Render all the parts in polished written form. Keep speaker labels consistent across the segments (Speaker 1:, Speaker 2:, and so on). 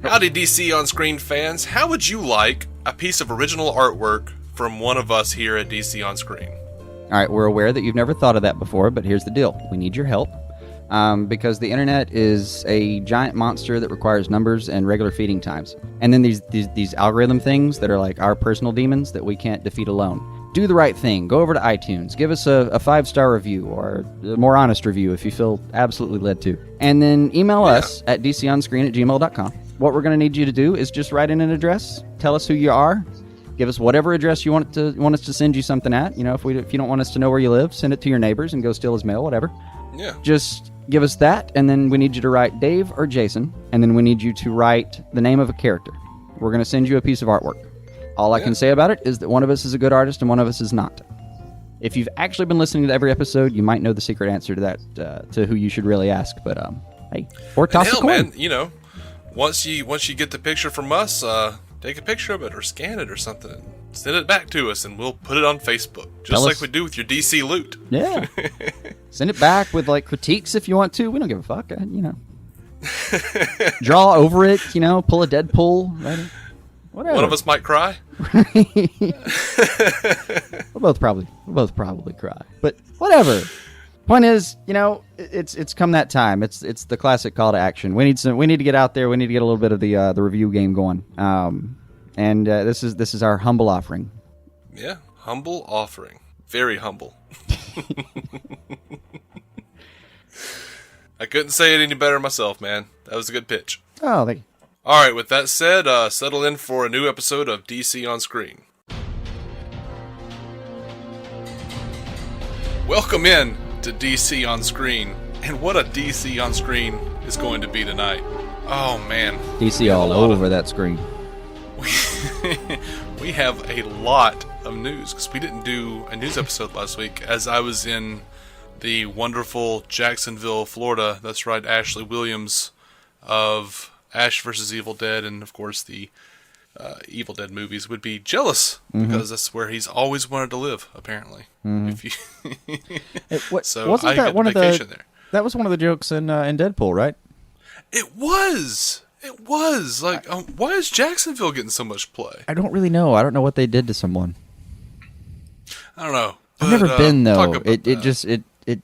Speaker 1: Howdy, DC On Screen fans. How would you like a piece of original artwork from one of us here at DC On Screen?
Speaker 2: All right, we're aware that you've never thought of that before, but here's the deal. We need your help because the internet is a giant monster that requires numbers and regular feeding times. And then these algorithm things that are like our personal demons that we can't defeat alone. Do the right thing. Go over to iTunes. Give us a 5-star review or a more honest review if you feel absolutely led to. And then email us at dconscreen@gmail.com. What we're going to need you to do is just write in an address. Tell us who you are. Give us whatever address you want us to send you something at. You know, if you don't want us to know where you live, send it to your neighbors and go steal his mail, whatever.
Speaker 1: Yeah.
Speaker 2: Just give us that, and then we need you to write Dave or Jason, and then we need you to write the name of a character. We're going to send you a piece of artwork. All I can say about it is that one of us is a good artist and one of us is not. If you've actually been listening to every episode, you might know the secret answer to that, to who you should really ask. But hey, or toss a coin.
Speaker 1: Man, you know, once you get the picture from us, take a picture of it or scan it or something, and send it back to us, and we'll put it on Facebook, just like we do with your DC loot.
Speaker 2: Yeah, send it back with like critiques if you want to. We don't give a fuck, you know. Draw over it, you know. Pull a Deadpool. Right? Whatever.
Speaker 1: One of us might cry.
Speaker 2: We'll both probably cry. But whatever. Point is, you know, it's come that time. It's the classic call to action. We need to get out there. We need to get a little bit of the review game going. And this is our humble offering.
Speaker 1: Yeah, humble offering. Very humble. I couldn't say it any better myself, man. That was a good pitch.
Speaker 2: Oh, thank you.
Speaker 1: All right, with that said, settle in for a new episode of DC On Screen. Welcome in to DC On Screen, and what a DC On Screen is going to be tonight. Oh, man.
Speaker 2: DC all over that screen.
Speaker 1: We have a lot of news, because we didn't do a news episode last week, as I was in the wonderful Jacksonville, Florida. That's right, Ashley Williams of Ash vs. Evil Dead, and of course the Evil Dead movies, would be jealous because that's where he's always wanted to live, apparently. If you so
Speaker 2: wasn't
Speaker 1: I
Speaker 2: that
Speaker 1: got
Speaker 2: one
Speaker 1: vacation
Speaker 2: of the?
Speaker 1: there.
Speaker 2: That was one of the jokes in Deadpool, right?
Speaker 1: It was. Like, why is Jacksonville getting so much play?
Speaker 2: I don't really know. I don't know what they did to someone.
Speaker 1: I don't know.
Speaker 2: I've never been though. It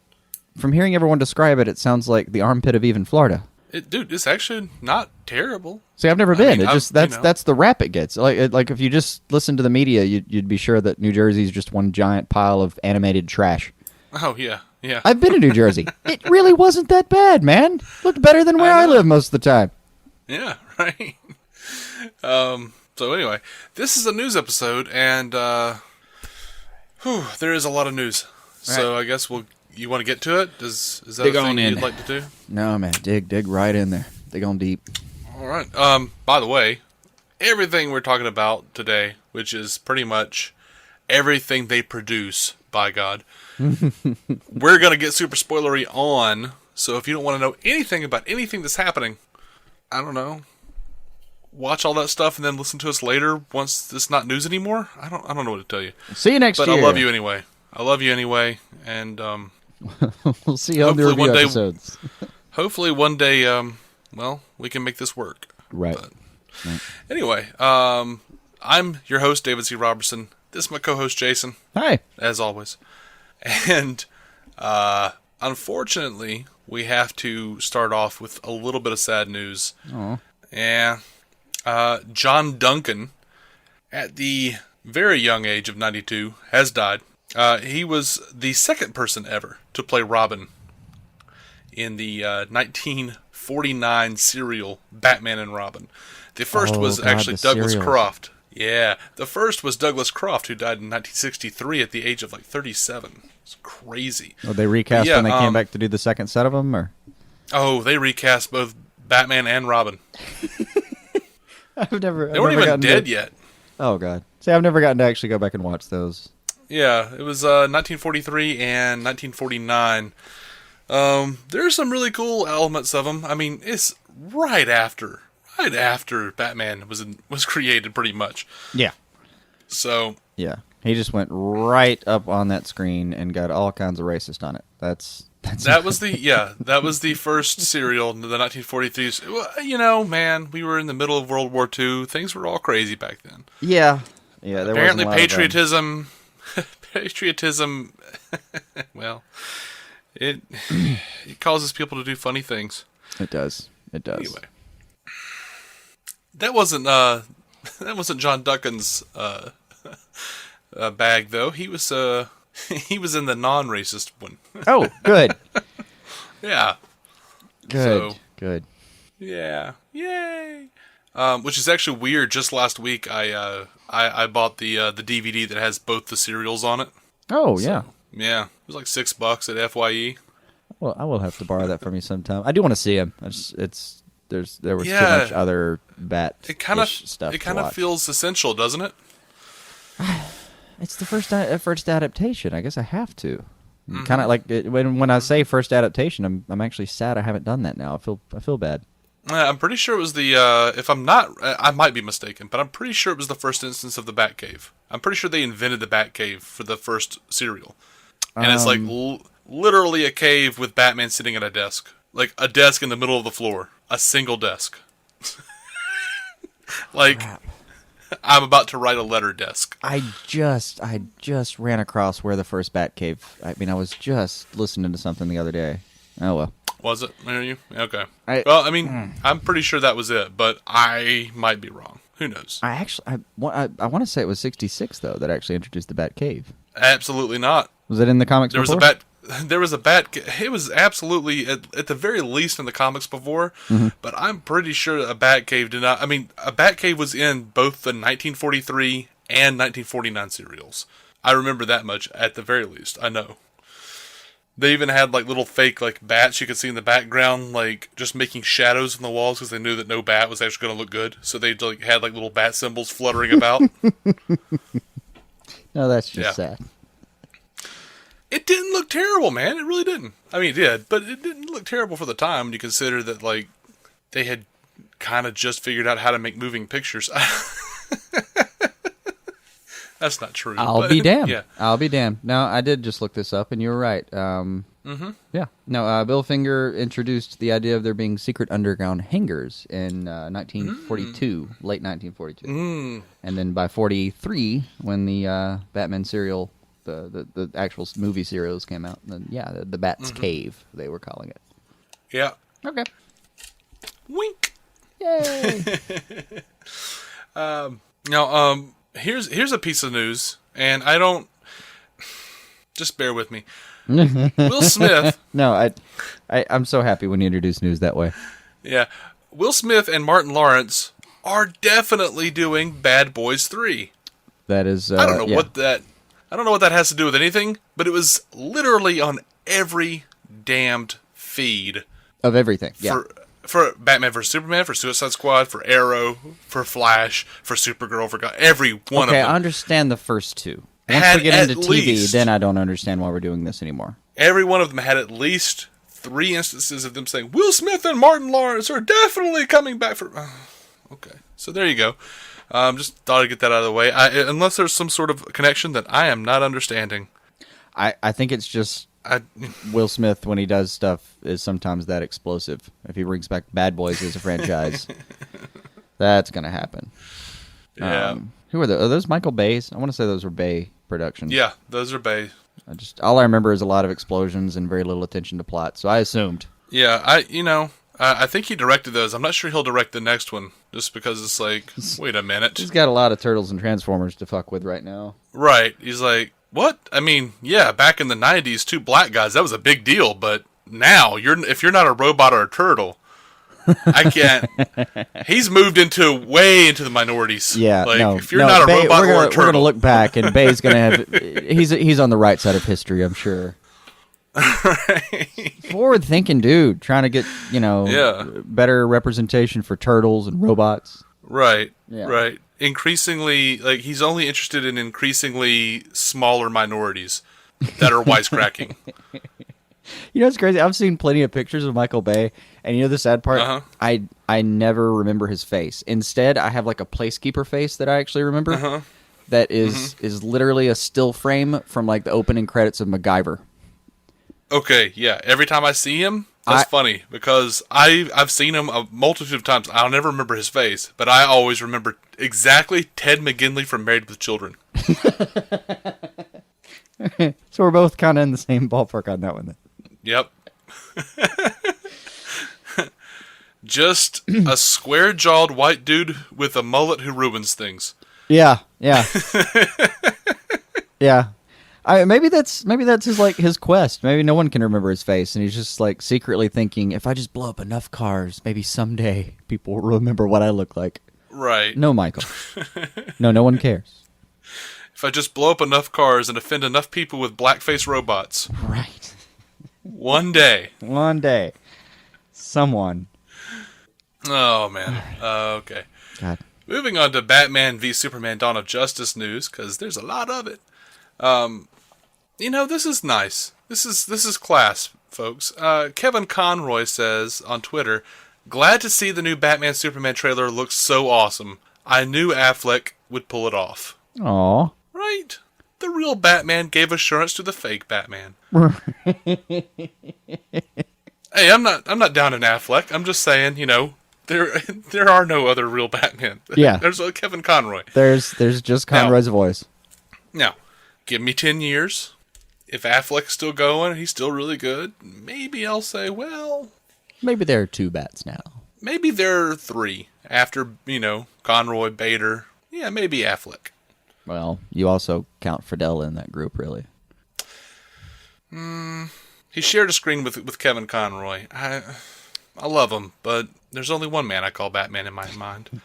Speaker 2: from hearing everyone describe it, it sounds like the armpit of even Florida.
Speaker 1: Dude, it's actually not terrible.
Speaker 2: See, I've never been.
Speaker 1: Mean,
Speaker 2: that's the rap it gets. Like if you just listen to the media, you'd be sure that New Jersey is just one giant pile of animated trash.
Speaker 1: Oh yeah.
Speaker 2: I've been to New Jersey. It really wasn't that bad, man. Looked better than where I live most of the time.
Speaker 1: Yeah, right. So anyway, this is a news episode, and there is a lot of news. Right. So I guess you want to get to it? Is that
Speaker 2: dig
Speaker 1: a thing
Speaker 2: in.
Speaker 1: You'd like to do?
Speaker 2: No, man. Dig right in there. Dig on deep.
Speaker 1: All right. By the way, everything we're talking about today, which is pretty much everything they produce, by God, we're going to get super spoilery on. So if you don't want to know anything about anything that's happening, I don't know, watch all that stuff and then listen to us later once it's not news anymore. I don't know what to tell you.
Speaker 2: See you next year.
Speaker 1: But I love you anyway. And
Speaker 2: we'll see you on the review episodes.
Speaker 1: Hopefully one day, we can make this work.
Speaker 2: Right.
Speaker 1: Right. Anyway, I'm your host, David C. Robertson. This is my co-host, Jason.
Speaker 2: Hi.
Speaker 1: As always. And unfortunately, we have to start off with a little bit of sad news.
Speaker 2: Oh.
Speaker 1: Yeah. John Duncan, at the very young age of 92, has died. He was the second person ever to play Robin in the 1949 serial Batman and Robin. The first was actually Douglas Croft. Yeah, the first was Douglas Croft, who died in 1963 at the age of like 37. It's crazy.
Speaker 2: Oh, they recast when they came back to do the second set of them, or?
Speaker 1: Oh, they recast both Batman and Robin.
Speaker 2: They
Speaker 1: weren't even dead yet.
Speaker 2: Oh God! See, I've never gotten to actually go back and watch those.
Speaker 1: Yeah, it was 1943 and 1949. There's some really cool elements of them. I mean, it's right after Batman was created, pretty much.
Speaker 2: Yeah.
Speaker 1: So.
Speaker 2: Yeah, he just went right up on that screen and got all kinds of racist on it. That's
Speaker 1: That was the first serial in the 1943s. Well, man, we were in the middle of World War II. Things were all crazy back then.
Speaker 2: Yeah. There
Speaker 1: apparently
Speaker 2: wasn't a lot
Speaker 1: patriotism. Well, it causes people to do funny things.
Speaker 2: It does.
Speaker 1: Anyway, that wasn't John Duncan's bag though. He was in the non-racist one.
Speaker 2: Oh, good.
Speaker 1: Yeah.
Speaker 2: Good.
Speaker 1: Yeah. Yay. Which is actually weird. Just last week, I bought the DVD that has both the serials on it.
Speaker 2: Oh, yeah.
Speaker 1: Yeah. It was like $6 at FYE.
Speaker 2: Well, I will have to borrow that from you sometime. I do want to see him. There was too much other bat stuff.
Speaker 1: It kind of feels essential, doesn't it?
Speaker 2: It's the first adaptation. I guess I have to. Mm-hmm. Kind of like when I say first adaptation, I'm actually sad I haven't done that now. I feel bad.
Speaker 1: I'm pretty sure it was the. If I'm not, I might be mistaken, but I'm pretty sure it was the first instance of the Batcave. I'm pretty sure they invented the Batcave for the first serial, and it's like literally a cave with Batman sitting at a desk, like a desk in the middle of the floor, a single desk. Like. Crap. I'm about to write a letter desk.
Speaker 2: I just ran across where the first Batcave. I mean, I was just listening to something the other day. Oh well.
Speaker 1: Was it? Are you? Okay. I'm pretty sure that was it, but I might be wrong. Who knows?
Speaker 2: I want to say it was 66 though that actually introduced the Batcave.
Speaker 1: Absolutely not.
Speaker 2: Was it in the comics?
Speaker 1: There was a bat. It was absolutely at the very least in the comics before, but I'm pretty sure a Batcave did not. I mean, a Batcave was in both the 1943 and 1949 serials. I remember that much at the very least. I know. They even had like little fake like bats you could see in the background, like just making shadows on the walls because they knew that no bat was actually going to look good. So they like had like little bat symbols fluttering about.
Speaker 2: No, that's just sad.
Speaker 1: It didn't look terrible, man. It really didn't. I mean, it did, but it didn't look terrible for the time when you consider that, like, they had kind of just figured out how to make moving pictures. That's not true.
Speaker 2: I'll be damned. Yeah. I'll be damned. No, I did just look this up, and you were right. Yeah. No, Bill Finger introduced the idea of there being secret underground hangars in 1942, late 1942. And then by 43, when the Batman serial... The actual movie serials came out. And then, the Bat's Cave, they were calling it.
Speaker 1: Yeah.
Speaker 2: Okay.
Speaker 1: Wink.
Speaker 2: Yay.
Speaker 1: Now, here's a piece of news, and I don't... Just bear with me. Will Smith...
Speaker 2: No, I'm so happy when you introduce news that way.
Speaker 1: Yeah. Will Smith and Martin Lawrence are definitely doing Bad Boys 3.
Speaker 2: That is...
Speaker 1: I don't know what that has to do with anything, but it was literally on every damned feed.
Speaker 2: Of everything, yeah.
Speaker 1: For Batman vs. Superman, for Suicide Squad, for Arrow, for Flash, for Supergirl, for every one of them.
Speaker 2: Okay, I understand the first two. Once we get into TV, then I don't understand why we're doing this anymore.
Speaker 1: Every one of them had at least 3 instances of them saying, Will Smith and Martin Lawrence are definitely coming back for... Okay, so there you go. Just thought I'd get that out of the way. Unless there's some sort of connection that I am not understanding.
Speaker 2: I think it's just Will Smith, when he does stuff, is sometimes that explosive. If he brings back Bad Boys as a franchise, that's going to happen.
Speaker 1: Yeah.
Speaker 2: Who are those? Are those Michael Bay's? I want to say those were Bay Productions.
Speaker 1: Yeah, those are Bay.
Speaker 2: All I remember is a lot of explosions and very little attention to plot, so I assumed.
Speaker 1: Yeah, I think he directed those. I'm not sure he'll direct the next one, just because it's like, wait a minute.
Speaker 2: He's got a lot of Turtles and Transformers to fuck with right now.
Speaker 1: Right. He's like, what? I mean, yeah, back in the 90s, 2 black guys, that was a big deal, but now, if you're not a robot or a turtle, I can't. He's moved way into the minorities.
Speaker 2: Yeah,
Speaker 1: if you're not a robot or a turtle.
Speaker 2: We're going to look back, and Bay's going to have... He's on the right side of history, I'm sure.
Speaker 1: Right.
Speaker 2: Forward-thinking dude, trying to get better representation for turtles and robots.
Speaker 1: Right. Yeah. Right. Increasingly, he's only interested in increasingly smaller minorities that are wisecracking.
Speaker 2: It's crazy. I've seen plenty of pictures of Michael Bay, and the sad part, I never remember his face. Instead, I have like a placekeeper face that I actually remember. That is literally a still frame from like the opening credits of MacGyver.
Speaker 1: Okay, yeah. Every time I see him, that's funny because I've seen him a multitude of times. I'll never remember his face, but I always remember exactly Ted McGinley from Married with Children.
Speaker 2: So we're both kind of in the same ballpark on that one then.
Speaker 1: Yep. Just a square-jawed white dude with a mullet who ruins things.
Speaker 2: Yeah. Yeah. Maybe that's his quest. Maybe no one can remember his face, and he's just like secretly thinking, if I just blow up enough cars, maybe someday people will remember what I look like.
Speaker 1: Right.
Speaker 2: No, Michael. No one cares.
Speaker 1: If I just blow up enough cars and offend enough people with blackface robots.
Speaker 2: Right.
Speaker 1: One day.
Speaker 2: Someone.
Speaker 1: Oh, man. Okay.
Speaker 2: God.
Speaker 1: Moving on to Batman v Superman Dawn of Justice news, because there's a lot of it. This is nice. This is class, folks. Kevin Conroy says on Twitter, "Glad to see the new Batman Superman trailer looks so awesome. I knew Affleck would pull it off."
Speaker 2: Aw.
Speaker 1: Right? The real Batman gave assurance to the fake Batman. Hey, I'm not down in Affleck. I'm just saying, there are no other real Batman.
Speaker 2: Yeah.
Speaker 1: There's Kevin Conroy.
Speaker 2: There's just Conroy's voice.
Speaker 1: Now, give me 10 years. If Affleck's still going, he's still really good, maybe I'll say, well...
Speaker 2: Maybe there are 2 bats now.
Speaker 1: Maybe there are 3. After, Conroy, Bader. Yeah, maybe Affleck.
Speaker 2: Well, you also count Friedel in that group, really.
Speaker 1: He shared a screen with Kevin Conroy. I love him, but there's only one man I call Batman in my mind.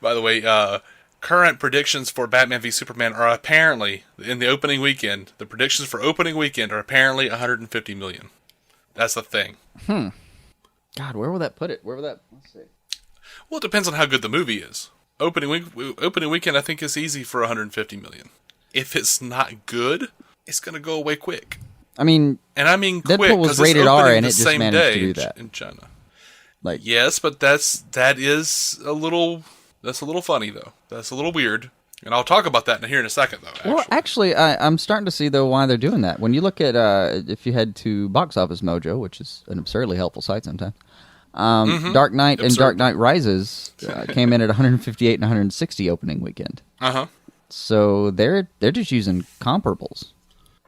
Speaker 1: By the way, current predictions for Batman v Superman are apparently, in the opening weekend, the predictions for opening weekend are apparently $150 million. That's the thing.
Speaker 2: God, where will that put it? Let's see.
Speaker 1: Well, it depends on how good the movie is. Opening weekend, I think, is easy for $150 million. If it's not good, it's going to go away quick.
Speaker 2: I mean,
Speaker 1: quick.
Speaker 2: Deadpool was rated R, and it just managed to do that
Speaker 1: in China.
Speaker 2: Yes,
Speaker 1: but that is a little funny though. That's a little weird, and I'll talk about that here in a second though.
Speaker 2: Well, actually, I'm starting to see though why they're doing that. When you look at if you head to Box Office Mojo, which is an absurdly helpful site sometimes. Dark Knight and Dark Knight Rises came in at 158 and 160 opening weekend. So they're just using comparables.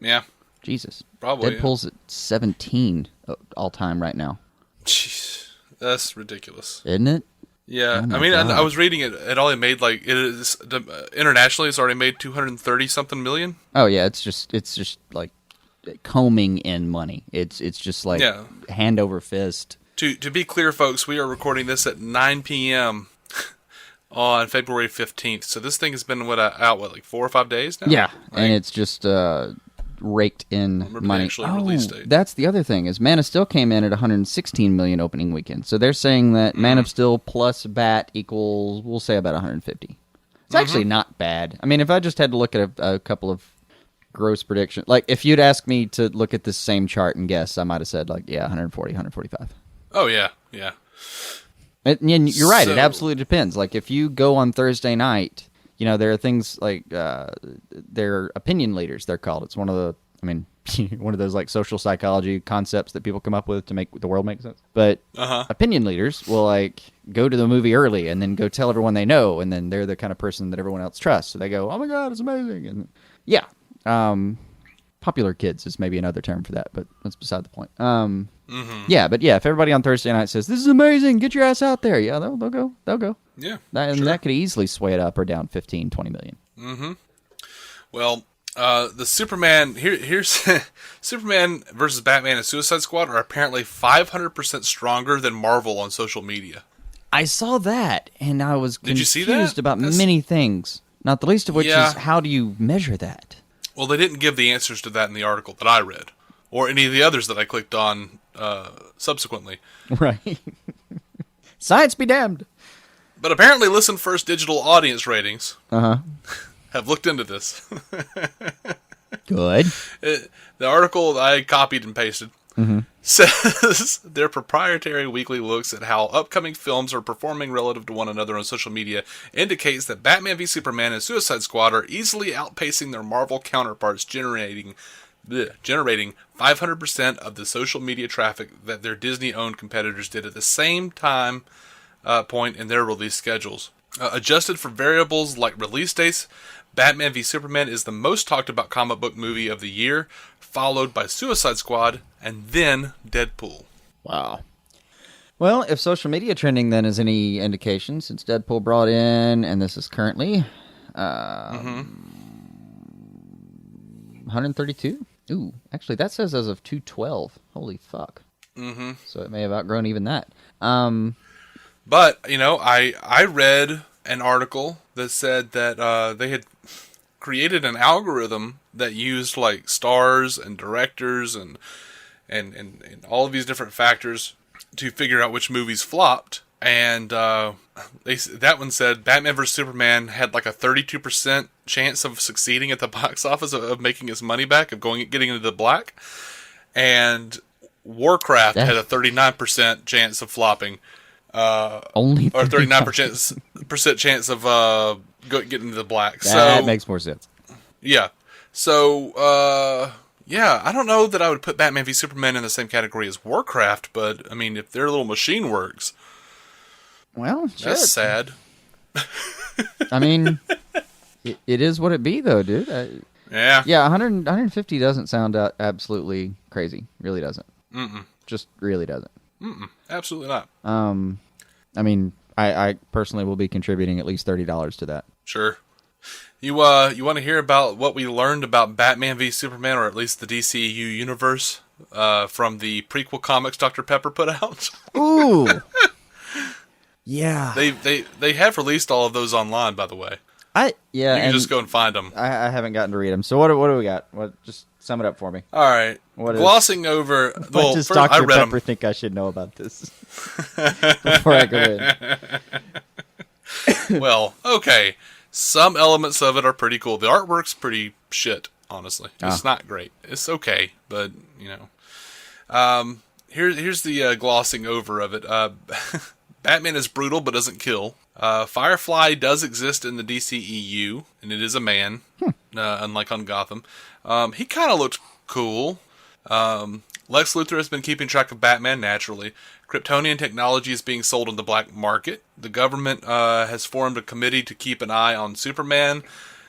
Speaker 1: Yeah.
Speaker 2: Jesus.
Speaker 1: Probably.
Speaker 2: Deadpool's at 17 all time right now.
Speaker 1: Jeez, that's ridiculous,
Speaker 2: isn't it?
Speaker 1: Yeah,
Speaker 2: Oh
Speaker 1: I mean,
Speaker 2: God.
Speaker 1: I was reading it. It only made internationally, it's already made 230 something million.
Speaker 2: Oh yeah, it's just like combing in money. It's just like hand over fist.
Speaker 1: To be clear, folks, we are recording this at 9 p.m. on February 15th. So this thing has been out like 4 or 5 days now.
Speaker 2: Yeah, and it's just raked in money.
Speaker 1: Release date.
Speaker 2: That's the other thing is Man of Steel came in at 116 million opening weekend. So they're saying that Man of Steel plus Bat equals, we'll say, about 150. It's actually not bad. I mean, if I just had to look at a couple of gross predictions, like if you'd asked me to look at this same chart and guess, I might have said 140, 145. Oh
Speaker 1: yeah.
Speaker 2: And you're right. It absolutely depends. Like if you go on Thursday night, there are things like they're opinion leaders. They're called. It's one of those like social psychology concepts that people come up with to make the world make sense. But opinion leaders will go to the movie early and then go tell everyone they know, and then they're the kind of person that everyone else trusts. So they go, "Oh my God, it's amazing!" And popular kids is maybe another term for that, but that's beside the point. If everybody on Thursday night says, "This is amazing, get your ass out there," they'll go. Yeah. That could easily sway it up or down 15, 20 million.
Speaker 1: Well, the Superman, here's Superman versus Batman and Suicide Squad are apparently 500% stronger than Marvel on social media.
Speaker 2: I saw that, and I was confused about
Speaker 1: That's...
Speaker 2: many things, not the least of which is how do you measure that?
Speaker 1: Well, they didn't give the answers to that in the article that I read, or any of the others that I clicked on subsequently.
Speaker 2: Right. Science be damned.
Speaker 1: But apparently Listen First digital audience ratings have looked into this.
Speaker 2: Good.
Speaker 1: The article I copied and pasted says their proprietary weekly looks at how upcoming films are performing relative to one another on social media indicates that Batman v Superman and Suicide Squad are easily outpacing their Marvel counterparts, generating 500% of the social media traffic that their Disney-owned competitors did at the same time point in their release schedules. Adjusted for variables like release dates, Batman v Superman is the most talked about comic book movie of the year, followed by Suicide Squad, and then Deadpool.
Speaker 2: Wow. Well, if social media trending then is any indication, since Deadpool brought in, and this is currently 132? Ooh, actually, that says as of 2/12. Holy fuck.
Speaker 1: Mm-hmm.
Speaker 2: So it may have outgrown even that.
Speaker 1: But, I read an article that said that they had created an algorithm that used like stars and directors and all of these different factors to figure out which movies flopped. And that one said Batman vs Superman had like a 32% chance of succeeding at the box office, of making its money back, of getting into the black, and Warcraft had a 39% chance of flopping.
Speaker 2: Only
Speaker 1: 39% chance of getting into the black.
Speaker 2: That makes more sense.
Speaker 1: Yeah. So, I don't know that I would put Batman v Superman in the same category as Warcraft, but, I mean, if their little machine works,
Speaker 2: well,
Speaker 1: that's sad.
Speaker 2: I mean, it is what it be, though, dude.
Speaker 1: Yeah.
Speaker 2: Yeah, 150 doesn't sound absolutely crazy. Really doesn't.
Speaker 1: Mm-mm.
Speaker 2: Just really doesn't.
Speaker 1: Mm-mm. Absolutely not.
Speaker 2: I mean, I personally will be contributing at least $30 to that.
Speaker 1: Sure. You want to hear about what we learned about Batman v Superman, or at least the DCEU universe, from the prequel comics Dr. Pepper put out?
Speaker 2: Ooh. Yeah.
Speaker 1: They have released all of those online, by the way. You can just go and find them.
Speaker 2: I haven't gotten to read them. So what do we got? Just sum it up for me.
Speaker 1: All right. Glossing over.
Speaker 2: What does Dr. Pepper think I should know about this before I go in?
Speaker 1: Well, okay. Some elements of it are pretty cool. The artwork's pretty shit, honestly. It's not great. It's okay, but, here's the glossing over of it. Batman is brutal but doesn't kill. Firefly does exist in the DCEU, and it is a man, unlike on Gotham. He kind of looked cool. Lex Luthor has been keeping track of Batman naturally. Kryptonian technology is being sold on the black market. The government has formed a committee to keep an eye on Superman.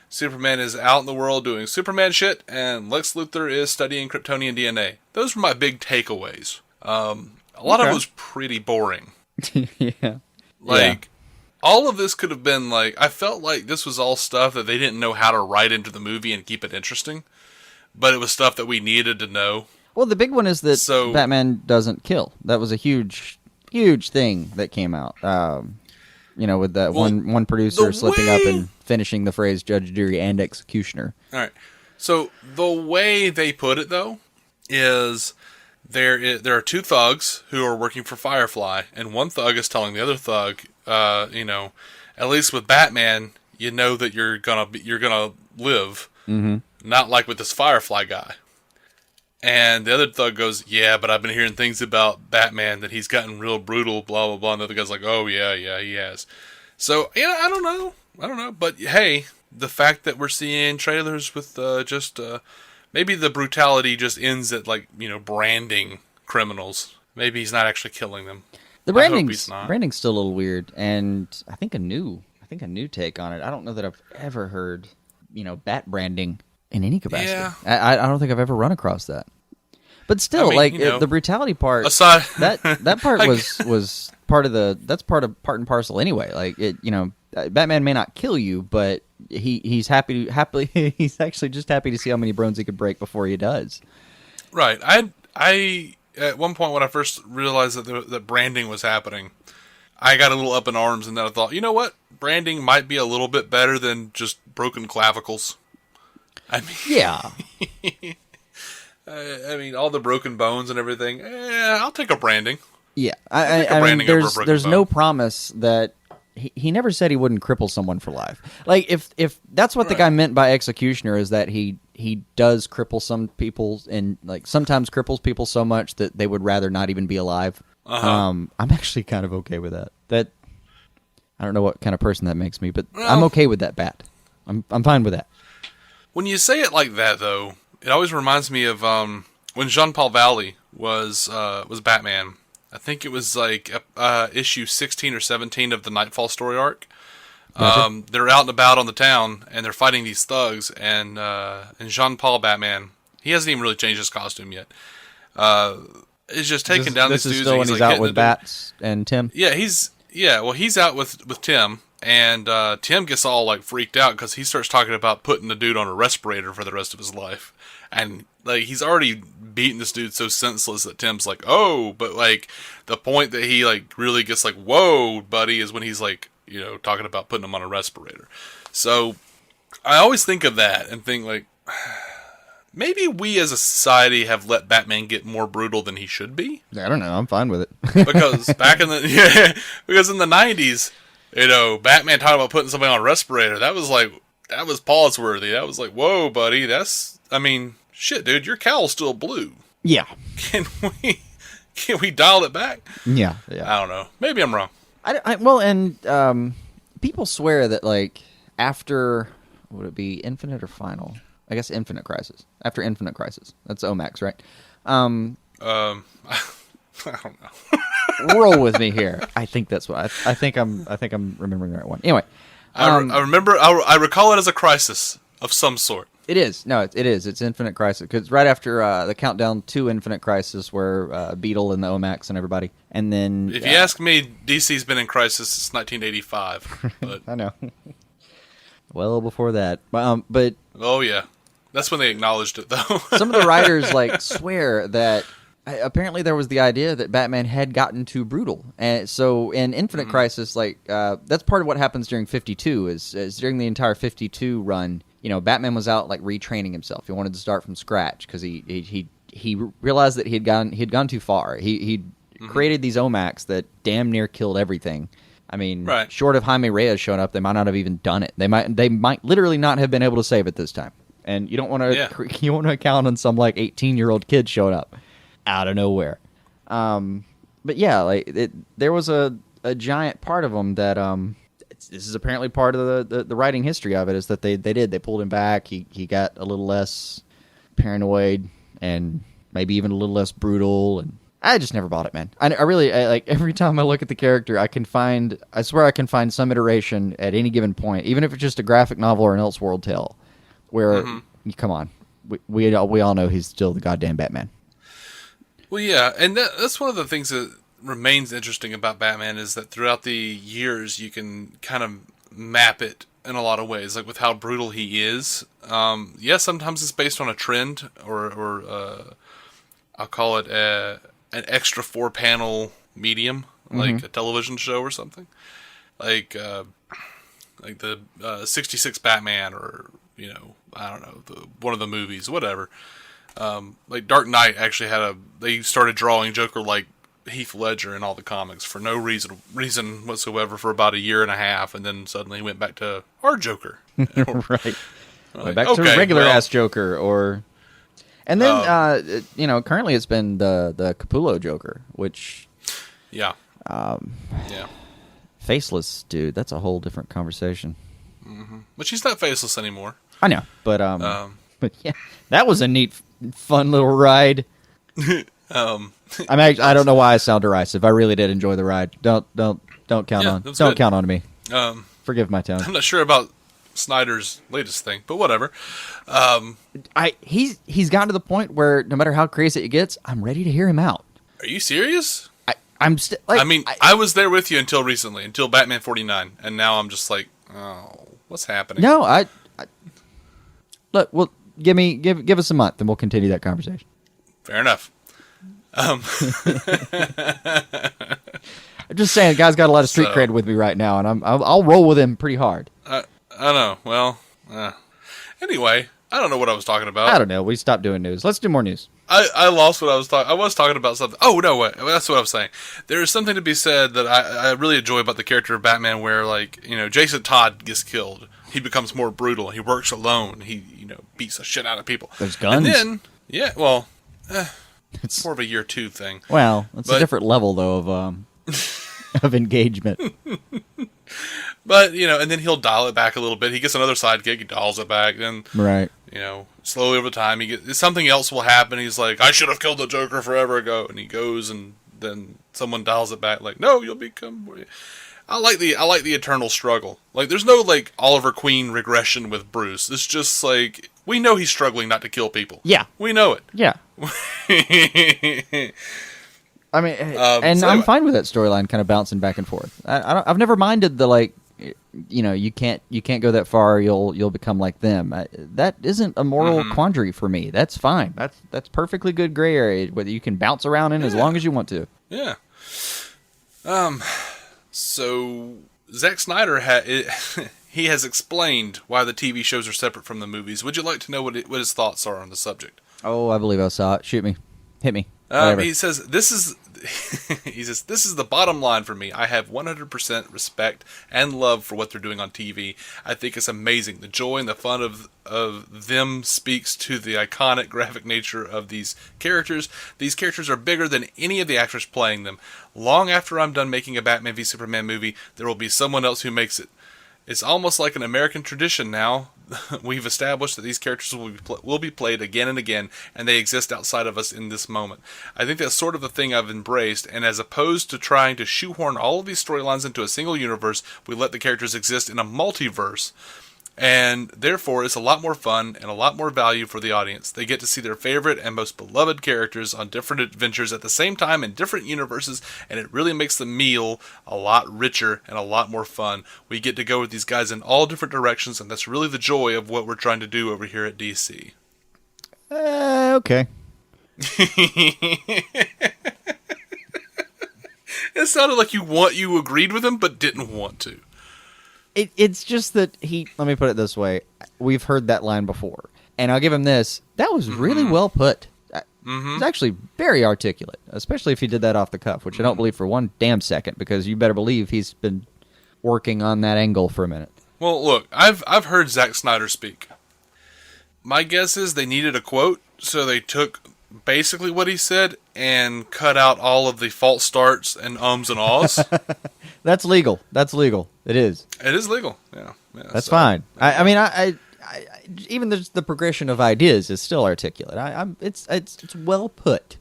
Speaker 1: Superman is out in the world doing Superman shit, and Lex Luthor is studying Kryptonian DNA. Those were my big takeaways. A lot of it was pretty boring.
Speaker 2: Yeah.
Speaker 1: All of this could have been I felt like this was all stuff that they didn't know how to write into the movie and keep it interesting, but it was stuff that we needed to know.
Speaker 2: Well, the big one is that Batman doesn't kill. That was a huge, huge thing that came out. With that one producer slipping up and finishing the phrase Judge, Jury, and Executioner. All
Speaker 1: right. So the way they put it, though, is there are two thugs who are working for Firefly, and one thug is telling the other thug, at least with Batman, you know that you're gonna live, not like with this Firefly guy. And the other thug goes, yeah, but I've been hearing things about Batman that he's gotten real brutal, blah blah blah. And the other guy's like, oh yeah, he has. So I don't know, but hey, the fact that we're seeing trailers with maybe the brutality just ends at branding criminals. Maybe he's not actually killing them.
Speaker 2: The branding's still a little weird, and I think a new take on it. I don't know that I've ever heard, bat branding in any capacity.
Speaker 1: Yeah.
Speaker 2: I don't think I've ever run across that. But still, the brutality part,
Speaker 1: aside,
Speaker 2: that part was part and parcel anyway. Batman may not kill you, but he's he's actually just happy to see how many bones he could break before he does.
Speaker 1: Right. I at one point when I first realized that branding was happening, I got a little up in arms, and then I thought, you know what? Branding might be a little bit better than just broken clavicles. I mean,
Speaker 2: yeah.
Speaker 1: I mean, all the broken bones and everything. I'll take a branding.
Speaker 2: Yeah, I mean, there's no promise that he never said he wouldn't cripple someone for life. If that's what the guy meant by executioner, is that he he does cripple some people, and like sometimes cripples people so much that they would rather not even be alive. I'm actually kind of okay with that. That I don't know what kind of person that makes me, but I'm okay with that bat. I'm fine with that.
Speaker 1: When you say it like that, though, it always reminds me of when Jean-Paul Valley was Batman. I think it was like issue 16 or 17 of the Nightfall story arc. Gotcha. They're out and about on the town, and they're fighting these thugs, and Jean-Paul Batman, he hasn't even really changed his costume yet, is just taking down these dudes.
Speaker 2: This is still when he's out with Bats and Tim?
Speaker 1: Yeah, he's out with Tim, and Tim gets all like freaked out because he starts talking about putting the dude on a respirator for the rest of his life. And like he's already beaten this dude so senseless that Tim's like, oh, but like the point that he like really gets like, whoa, buddy, is when he's like, you know, talking about putting him on a respirator. So I always think of that and think like, maybe we as a society have let Batman get more brutal than he should be.
Speaker 2: I don't know. I'm fine with it.
Speaker 1: Because because in the 90s, you know, Batman talking about putting somebody on a respirator, that was pause-worthy. That was like, whoa, buddy, I mean, shit, dude, your cowl's still blue.
Speaker 2: Yeah.
Speaker 1: Can we dial it back?
Speaker 2: Yeah.
Speaker 1: I don't know. Maybe I'm wrong.
Speaker 2: People swear that, like, after, would it be Infinite or Final? I guess Infinite Crisis. After Infinite Crisis. That's Omax, right?
Speaker 1: I don't know.
Speaker 2: Roll with me here. I think that's what I think I'm remembering the right one. Anyway,
Speaker 1: I recall it as a crisis of some sort.
Speaker 2: It is. No, it is. It's Infinite Crisis because right after the countdown to Infinite Crisis, where Beetle and the Omax and everybody, and then
Speaker 1: if you ask me, DC's been in crisis since 1985. But
Speaker 2: I know. Well before that, but
Speaker 1: oh yeah, that's when they acknowledged it though.
Speaker 2: Some of the writers like swear that apparently there was the idea that Batman had gotten too brutal, and so in Infinite Crisis, like that's part of what happens during 52 is during the entire 52 run. You know, Batman was out like retraining himself. He wanted to start from scratch because he realized that he had gone too far. He created these Omax that damn near killed everything. I mean, short of Jaime Reyes showing up, they might not have even done it. They might literally not have been able to save it this time. And you don't want to count on some like 18-year-old kid showing up out of nowhere. But yeah, like there was a giant part of them that this is apparently part of the writing history of it is that they pulled him back. He got a little less paranoid and maybe even a little less brutal, and I just never bought it, man. I really like every time I look at the character, I swear I can find some iteration at any given point, even if it's just a graphic novel or an Elseworld tale, where come on, we all know he's still the goddamn Batman.
Speaker 1: Well, yeah, and that's one of the things that remains interesting about Batman is that throughout the years you can kind of map it in a lot of ways, like with how brutal he is. Sometimes it's based on a trend or I'll call it an extra 4-panel medium, like a television show or something, like the 66 Batman, or you know, I don't know, one of the movies, whatever. Like Dark Knight actually they started drawing Joker like Heath Ledger in all the comics for no reason whatsoever for about a year and a half, and then suddenly went back to our Joker.
Speaker 2: Right. Went back to regular ass Joker, and then currently it's been the Capullo Joker, which faceless dude. That's a whole different conversation.
Speaker 1: But she's not faceless anymore.
Speaker 2: I know, but yeah, that was a neat, fun little ride. I don't know why I sound derisive. I really did enjoy the ride. Don't count on me. Forgive my tone.
Speaker 1: I'm not sure about Snyder's latest thing, but whatever.
Speaker 2: He's gotten to the point where no matter how crazy it gets, I'm ready to hear him out.
Speaker 1: Are you serious?
Speaker 2: I'm still. Like,
Speaker 1: I was there with you until recently, until Batman 49, and now I'm just like, oh, what's happening?
Speaker 2: No, look. Well, give us a month, and we'll continue that conversation.
Speaker 1: Fair enough.
Speaker 2: I'm just saying, the guy's got a lot of street cred with me right now, and I'll roll with him pretty hard.
Speaker 1: I know. Well, anyway, I don't know what I was talking about.
Speaker 2: I don't know. We stopped doing news. Let's do more news.
Speaker 1: I lost what I was talking. I was talking about something. Oh no, wait, that's what I was saying. There is something to be said that I really enjoy about the character of Batman, where Jason Todd gets killed, he becomes more brutal. He works alone. He beats the shit out of people.
Speaker 2: There's guns.
Speaker 1: And then it's more of a year 2 thing.
Speaker 2: Well, it's a different level though of engagement.
Speaker 1: But and then he'll dial it back a little bit. He gets another sidekick. He dials it back. Then
Speaker 2: right.
Speaker 1: Slowly over time, something else will happen. He's like, I should have killed the Joker forever ago, and he goes, and then someone dials it back, like, no, you'll become. I like the eternal struggle. Like, there's no Oliver Queen regression with Bruce. It's just like we know he's struggling not to kill people.
Speaker 2: Yeah,
Speaker 1: we know it.
Speaker 2: Yeah. I mean, and I'm fine with that storyline, kind of bouncing back and forth. I've never minded the you can't go that far. You'll become like them. That isn't a moral quandary for me. That's fine. That's perfectly good gray area whether you can bounce around in as long as you want to.
Speaker 1: Yeah. So Zack Snyder he has explained why the TV shows are separate from the movies. Would you like to know what his thoughts are on the subject?
Speaker 2: Oh, I believe I saw it. Shoot me, hit me.
Speaker 1: He says this is the bottom line for me. I have 100% respect and love for what they're doing on TV. I think it's amazing. The joy and the fun of them speaks to the iconic graphic nature of these characters. These characters are bigger than any of the actors playing them. Long after I'm done making a Batman v Superman movie, there will be someone else who makes it. It's almost like an American tradition now. We've established that these characters will be played again and again, and they exist outside of us in this moment. I think that's sort of the thing I've embraced, and as opposed to trying to shoehorn all of these storylines into a single universe, we let the characters exist in a multiverse. And therefore, it's a lot more fun and a lot more value for the audience. They get to see their favorite and most beloved characters on different adventures at the same time in different universes, and it really makes the meal a lot richer and a lot more fun. We get to go with these guys in all different directions, and that's really the joy of what we're trying to do over here at DC.
Speaker 2: Okay.
Speaker 1: It sounded like you agreed with him, but didn't want to.
Speaker 2: It's just that let me put it this way. We've heard that line before. And I'll give him this. That was really well put. It's actually very articulate, especially if he did that off the cuff, which I don't believe for one damn second, because you better believe he's been working on that angle for a minute.
Speaker 1: Well, look, I've heard Zack Snyder speak. My guess is they needed a quote, so they took basically what he said and cut out all of the false starts and ums and ahs.
Speaker 2: That's legal. It is.
Speaker 1: It is legal. Yeah.
Speaker 2: That's fine. I mean, I even the progression of ideas is still articulate. It's well put.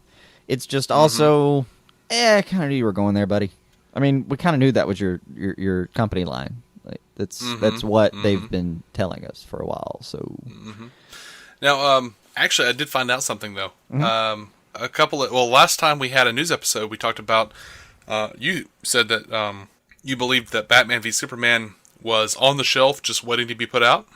Speaker 2: It's just also, kind of knew you were going there, buddy. I mean, we kind of knew that was your company line. Like, that's what they've been telling us for a while. So
Speaker 1: now, actually, I did find out something though. Last time we had a news episode, we talked about. You said that you believed that Batman v Superman was on the shelf, just waiting to be put out.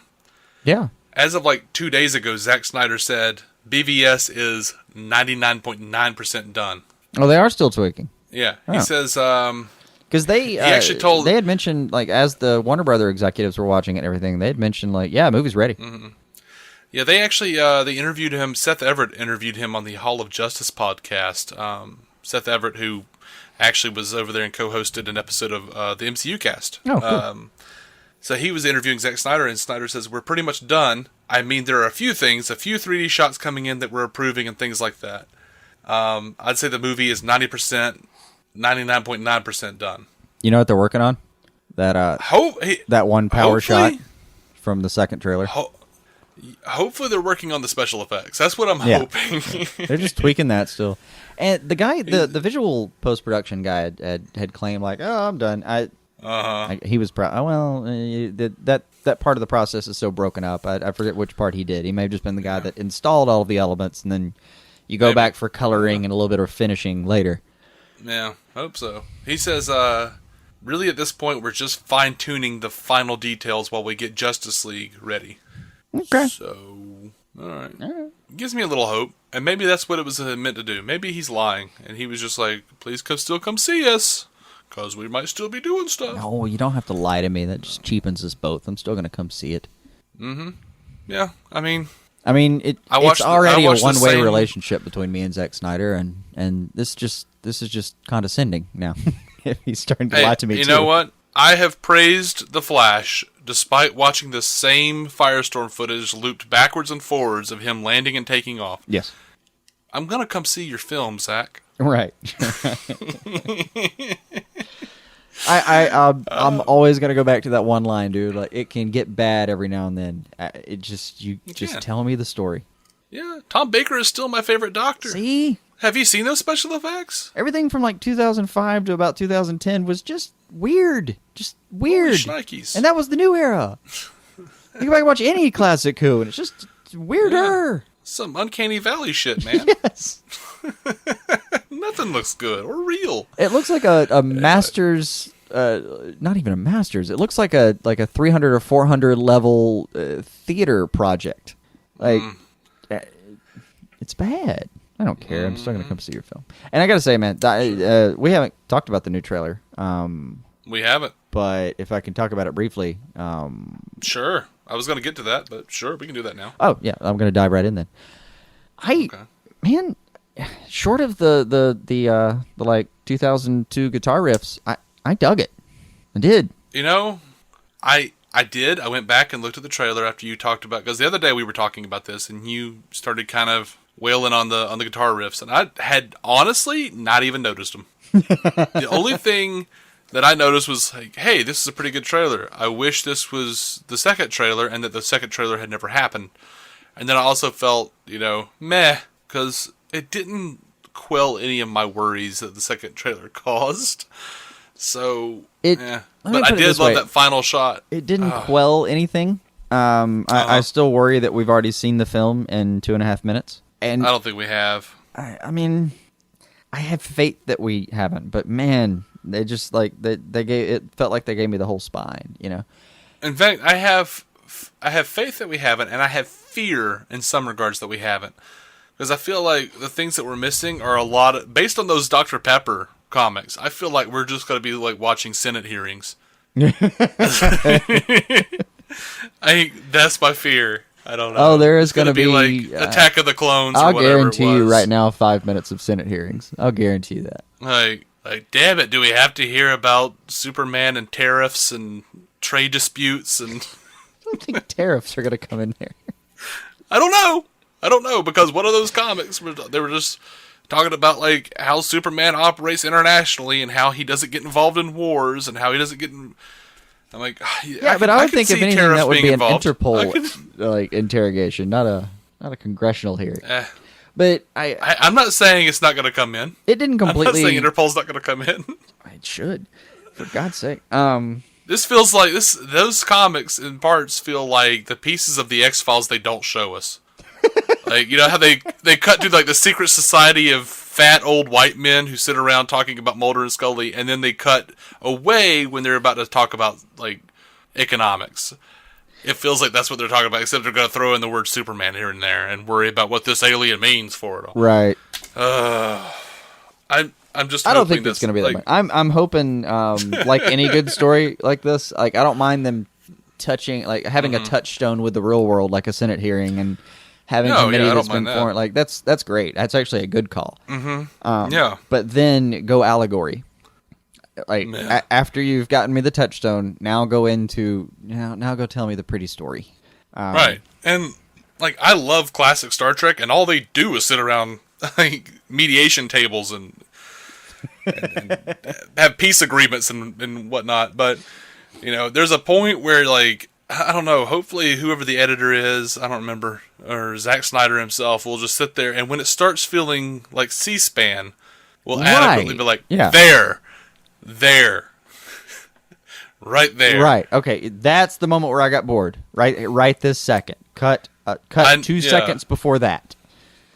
Speaker 2: Yeah.
Speaker 1: As of 2 days ago, Zack Snyder said BVS is 99.9% done.
Speaker 2: Oh, they are still tweaking.
Speaker 1: Yeah, he says
Speaker 2: because
Speaker 1: he actually told
Speaker 2: they had mentioned as the Warner Brother executives were watching it and everything, they had mentioned movie's ready.
Speaker 1: Yeah, they actually they interviewed him. Seth Everett interviewed him on the Hall of Justice podcast. Seth Everett, who actually was over there and co-hosted an episode of the MCU cast.
Speaker 2: Oh, cool.
Speaker 1: So he was interviewing Zack Snyder, and Snyder says, we're pretty much done. I mean, there are a few 3D shots coming in that we're approving and things like that. I'd say the movie is 90%, 99.9% done.
Speaker 2: You know what they're working on? That one power shot from the second trailer.
Speaker 1: Hopefully they're working on the special effects. That's what I'm hoping.
Speaker 2: They're just tweaking that still. And the guy, the visual post-production guy had claimed I'm done. He was proud. That part of the process is so broken up. I forget which part he did. He may have just been the guy that installed all of the elements, and then you go back for coloring and a little bit of finishing later.
Speaker 1: Yeah, I hope so. He says, really at this point, we're just fine-tuning the final details while we get Justice League ready.
Speaker 2: Okay.
Speaker 1: So, all right. Gives me a little hope. And maybe that's what it was meant to do. Maybe he's lying, and he was just like, please still come see us, because we might still be doing stuff.
Speaker 2: No, you don't have to lie to me. That just cheapens us both. I'm still going to come see it.
Speaker 1: Yeah, I mean,
Speaker 2: I mean,
Speaker 1: I watched
Speaker 2: it's already a
Speaker 1: the
Speaker 2: one-way
Speaker 1: same-
Speaker 2: relationship between me and Zack Snyder, and this is just condescending now. He's starting to lie to me
Speaker 1: you
Speaker 2: too.
Speaker 1: know what? I have praised The Flash despite watching the same Firestorm footage looped backwards and forwards of him landing and taking off.
Speaker 2: Yes.
Speaker 1: I'm gonna come see your film, Zach.
Speaker 2: Right. I'm always gonna go back to that one line, dude. Like, it can get bad every now and then. You just tell me the story.
Speaker 1: Yeah, Tom Baker is still my favorite Doctor.
Speaker 2: See,
Speaker 1: Have you seen those special effects?
Speaker 2: everything from like 2005 to about 2010 was just weird, weird.
Speaker 1: Shnikes.
Speaker 2: And that was the new era. You go back and watch any classic Who, and it's just weirder.
Speaker 1: Some uncanny valley shit, man.
Speaker 2: Yes.
Speaker 1: Nothing looks good or real.
Speaker 2: It looks like a master's, not even a master's. It looks like a 300 or 400 level theater project. Like, it's bad. I don't care. I'm still gonna come see your film. And I gotta say, man, we haven't talked about the new trailer.
Speaker 1: We haven't.
Speaker 2: But if I can talk about it briefly,
Speaker 1: Sure. I was going to get to that, but sure, we can do that now.
Speaker 2: oh yeah, I'm gonna dive right in then. Man, short of the like 2002 guitar riffs, I dug it. I did.
Speaker 1: You know, I did. I went back and looked at the trailer after you talked about, because the other day we were talking about this and you started kind of wailing on the guitar riffs, and I had honestly not even noticed them. The only thing that I noticed was like, hey, this is a pretty good trailer. I wish this was the second trailer and that the second trailer had never happened. And then I also felt, meh, because it didn't quell any of my worries that the second trailer caused. So, yeah. But I did love that final shot.
Speaker 2: It didn't quell anything. I still worry that we've already seen the film in 2.5 minutes. And
Speaker 1: I don't think we have.
Speaker 2: I mean, I have faith that we haven't, but man, they just like it felt like they gave me the whole spine,
Speaker 1: In fact, I have faith that we haven't, and I have fear in some regards that we haven't, because I feel like the things that we're missing are a lot of, based on those Dr. Pepper comics. I feel like we're just going to be like watching Senate hearings. That's my fear. I don't know.
Speaker 2: Oh, there is going to
Speaker 1: be like Attack of the Clones.
Speaker 2: I'll
Speaker 1: or whatever
Speaker 2: guarantee
Speaker 1: it was.
Speaker 2: you right now 5 minutes of Senate hearings. I'll guarantee you that.
Speaker 1: Like, damn it, do we have to hear about Superman and tariffs and trade disputes? And
Speaker 2: I don't think tariffs are going to come in there.
Speaker 1: I don't know, because one of those comics, they were just talking about like how Superman operates internationally and how he doesn't get involved in wars and how he doesn't get in... I'm like,
Speaker 2: yeah, but I would think if anything that would be an
Speaker 1: involved.
Speaker 2: Interpol like interrogation, not a congressional hearing. But
Speaker 1: I'm not saying it's not going to come in.
Speaker 2: It didn't completely.
Speaker 1: I'm not saying Interpol's not going to come in.
Speaker 2: It should, for God's sake.
Speaker 1: This feels like those comics in parts feel like the pieces of the X-Files they don't show us. Like, how they cut to like the secret society of fat old white men who sit around talking about Mulder and Scully, and then they cut away when they're about to talk about like economics. It feels like that's what they're talking about, except they're going to throw in the word Superman here and there and worry about what this alien means for it all.
Speaker 2: Right.
Speaker 1: I'm just.
Speaker 2: I don't think that's going to be that much. I'm hoping, like any good story like this, like I don't mind them touching, like having a touchstone with the real world, like a Senate hearing, and having a committee that's been formed. Like that's great. That's actually a good call.
Speaker 1: Yeah.
Speaker 2: But then go allegory. Like after you've gotten me the touchstone, now go into now go tell me the pretty story.
Speaker 1: Right. And like I love classic Star Trek, and all they do is sit around like mediation tables and have peace agreements and whatnot. But there's a point where like I don't know. Hopefully, whoever the editor is, I don't remember, or Zack Snyder himself, will just sit there, and when it starts feeling like C-SPAN, will adequately be like, there, right there.
Speaker 2: Right. Okay. That's the moment where I got bored. Right this second. Cut 2 seconds before that.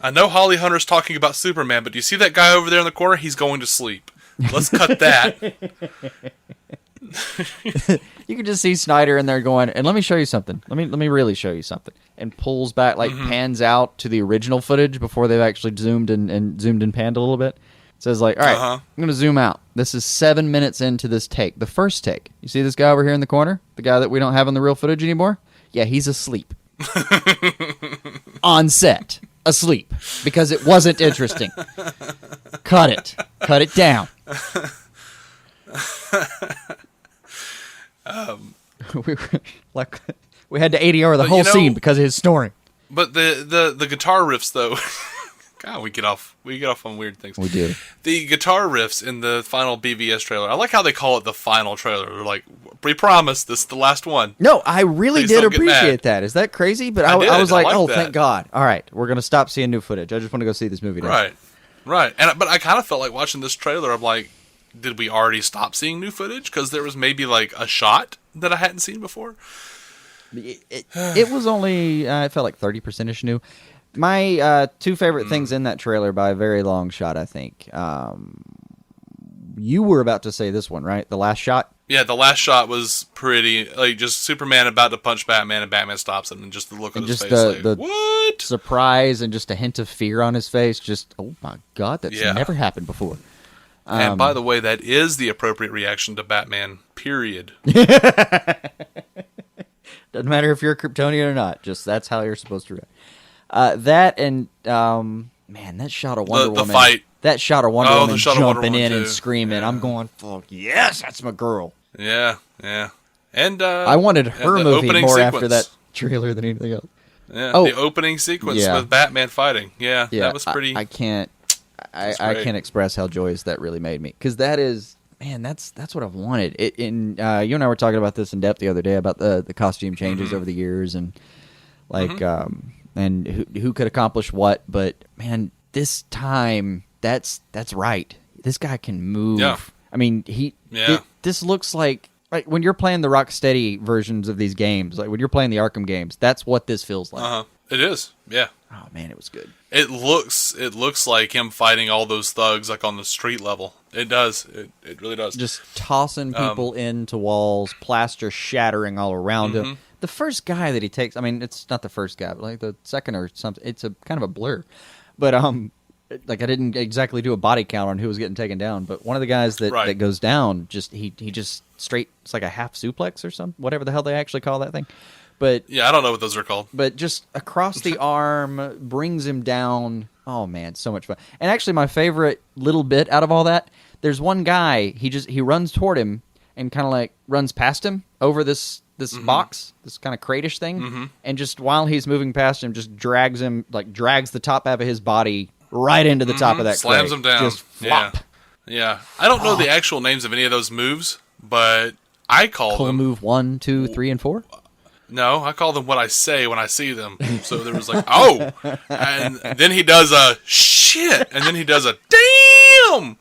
Speaker 1: I know Holly Hunter's talking about Superman, but do you see that guy over there in the corner? He's going to sleep. Let's cut that.
Speaker 2: You can just see Snyder in there going, and let me show you something. Let me really show you something. And pulls back, like pans out to the original footage before they've actually zoomed and panned a little bit. Says like, all right, I'm going to zoom out. This is 7 minutes into this take. The first take. You see this guy over here in the corner? The guy that we don't have in the real footage anymore? Yeah, he's asleep. On set, asleep, because it wasn't interesting. Cut it. Cut it down. We had to ADR the whole scene because of his snoring.
Speaker 1: But the guitar riffs, though, God, we get off on weird things.
Speaker 2: We do.
Speaker 1: The guitar riffs in the final BVS trailer. I like how they call it the final trailer. They're like, we promise this is the last one.
Speaker 2: No, I really
Speaker 1: Please
Speaker 2: did
Speaker 1: don't get
Speaker 2: appreciate
Speaker 1: mad.
Speaker 2: that. Is that crazy? But I was like, oh, thank God. All right, we're going to stop seeing new footage. I just want to go see this movie now.
Speaker 1: Right. But I kind of felt like watching this trailer, I'm like, did we already stop seeing new footage? Because there was maybe like a shot that I hadn't seen before.
Speaker 2: It was only, it felt like 30%ish new. My two favorite things in that trailer by a very long shot, I think. You were about to say this one, right? The last shot?
Speaker 1: Yeah, the last shot was pretty, like, just Superman about to punch Batman, and Batman stops him, and just the look on his face,
Speaker 2: the
Speaker 1: what?
Speaker 2: Surprise and just a hint of fear on his face. Just, oh my God, that's never happened before.
Speaker 1: And by the way, that is the appropriate reaction to Batman, period.
Speaker 2: Doesn't matter if you're a Kryptonian or not. Just that's how you're supposed to react. That and, man, that shot of Wonder Woman.
Speaker 1: The fight.
Speaker 2: That shot of Wonder Woman jumping in
Speaker 1: too.
Speaker 2: and screaming. Yeah. I'm going, fuck, yes, that's my girl.
Speaker 1: Yeah. And
Speaker 2: I wanted her movie more
Speaker 1: sequence.
Speaker 2: After that trailer than anything else.
Speaker 1: Yeah, the opening sequence with Batman fighting. Yeah, that was pretty...
Speaker 2: I can't express how joyous that really made me. Because that is... Man, that's what I've wanted. You and I were talking about this in depth the other day about the costume changes over the years and like and who could accomplish what. But man, this time that's right. This guy can move. Yeah. I mean, this looks like when you're playing the Rocksteady versions of these games, like when you're playing the Arkham games, that's what this feels like.
Speaker 1: It is. Yeah.
Speaker 2: Oh man, it was good.
Speaker 1: It looks like him fighting all those thugs like on the street level. It does. It really does.
Speaker 2: Just tossing people into walls, plaster shattering all around him. The first guy that he takes, I mean, it's not the first guy, but like the second or something. It's a kind of a blur. But like I didn't exactly do a body count on who was getting taken down, but one of the guys that goes down, just he just straight, it's like a half suplex or something, whatever the hell they actually call that thing. But
Speaker 1: yeah, I don't know what those are called. But
Speaker 2: just across the arm, brings him down. Oh man, so much fun. And actually my favorite little bit out of all that, there's one guy, he runs toward him and kind of like runs past him over this box, this kind of crate-ish thing, and just while he's moving past him, just drags the top half of his body right into the top of that
Speaker 1: slams
Speaker 2: crate.
Speaker 1: Him down.
Speaker 2: Just flop.
Speaker 1: Yeah. I don't know the actual names of any of those moves, but I call them
Speaker 2: move 1, 2, 3, and 4.
Speaker 1: No, I call them what I say when I see them. So there was like, oh, and then he does a shit, and then he does a damn.